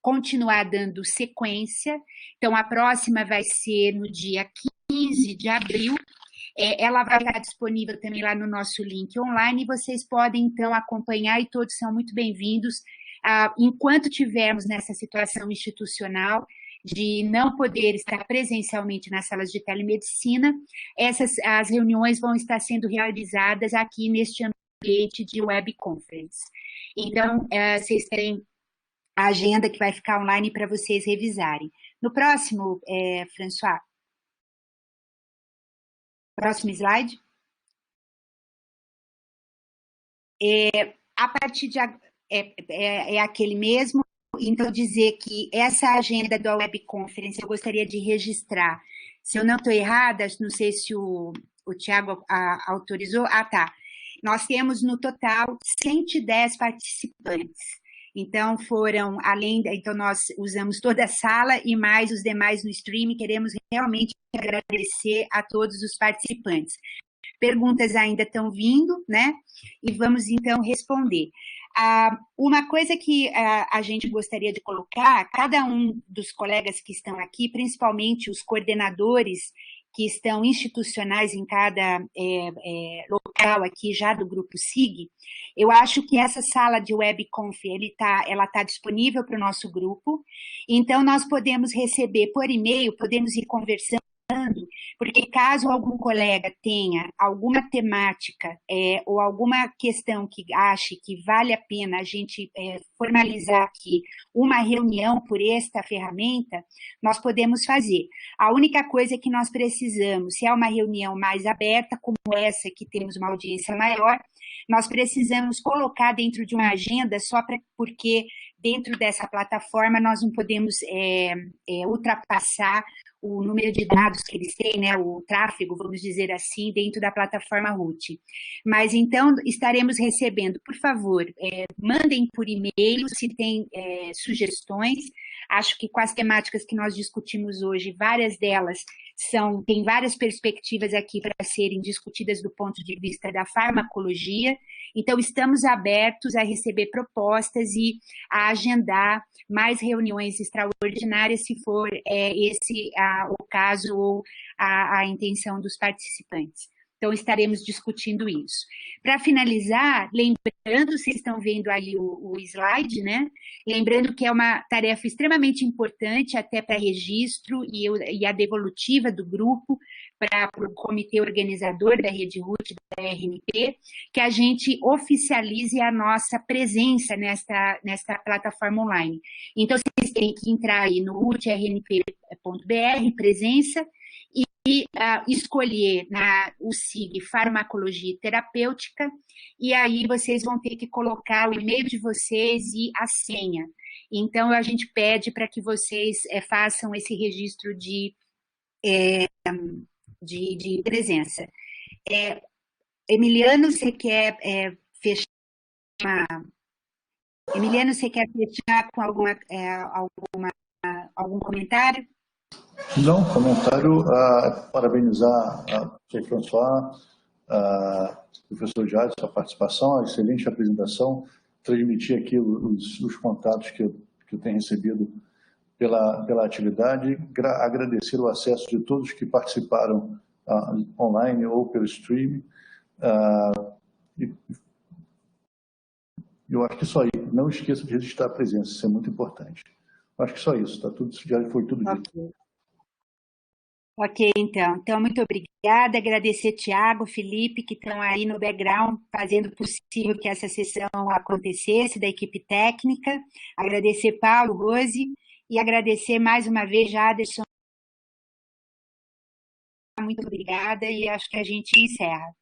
continuar dando sequência. Então, a próxima vai ser no dia 15 de abril, ela vai estar disponível também lá no nosso link online, e vocês podem, então, acompanhar, e todos são muito bem-vindos. Enquanto tivermos nessa situação institucional de não poder estar presencialmente nas salas de telemedicina, as reuniões vão estar sendo realizadas aqui neste ambiente de web conference. Então, vocês têm a agenda que vai ficar online para vocês revisarem. No próximo, François. Próximo slide. A partir de... É aquele mesmo. Então, dizer que essa agenda da web conference eu gostaria de registrar. Se eu não estou errada, não sei se o Tiago autorizou. Tá. Nós temos no total 110 participantes. Então, então nós usamos toda a sala e mais os demais no streaming. Queremos realmente agradecer a todos os participantes. Perguntas ainda estão vindo, né? E vamos, então, responder. Uma coisa que a gente gostaria de colocar, cada um dos colegas que estão aqui, principalmente os coordenadores que estão institucionais em cada local aqui já do Grupo SIG, eu acho que essa sala de webconf, ela tá disponível para o nosso grupo, então nós podemos receber por e-mail, podemos ir conversando, porque caso algum colega tenha alguma temática ou alguma questão que ache que vale a pena a gente formalizar aqui uma reunião por esta ferramenta, nós podemos fazer. A única coisa que nós precisamos, se é uma reunião mais aberta, como essa, que temos uma audiência maior, nós precisamos colocar dentro de uma agenda porque dentro dessa plataforma nós não podemos ultrapassar o número de dados que eles têm, né, o tráfego, vamos dizer assim, dentro da plataforma Root. Mas, então, estaremos recebendo, por favor, mandem por e-mail se tem sugestões. Acho que com as temáticas que nós discutimos hoje, várias delas têm várias perspectivas aqui para serem discutidas do ponto de vista da farmacologia. Então, estamos abertos a receber propostas e a agendar mais reuniões extraordinárias, se for esse o caso ou a intenção dos participantes. Então, estaremos discutindo isso. Para finalizar, lembrando, vocês estão vendo aí o slide, né? Lembrando que é uma tarefa extremamente importante até para registro e a devolutiva do grupo para o comitê organizador da Rede Root, da RNP, que a gente oficialize a nossa presença nesta plataforma online. Então, vocês têm que entrar aí no rootrnp.br, presença, e escolher o SIG Farmacologia Terapêutica, e aí vocês vão ter que colocar o e-mail de vocês e a senha. Então, a gente pede para que vocês façam esse registro de presença. Emiliano, você quer fechar? Emiliano, você quer fechar com algum comentário? Não, comentário, parabenizar a professor François, professor Jade, sua participação, a excelente apresentação, transmitir aqui os contatos que eu tenho recebido pela atividade, agradecer o acesso de todos que participaram online ou pelo stream. Eu acho que só isso. Não esqueça de registrar a presença, isso é muito importante. Eu acho que só isso, já foi tudo dito. Ok, então. Então, muito obrigada. Agradecer Tiago, Felipe, que estão aí no background, fazendo o possível que essa sessão acontecesse, da equipe técnica. Agradecer Paulo, Rose, e agradecer mais uma vez Jaderson. Muito obrigada, e acho que a gente encerra.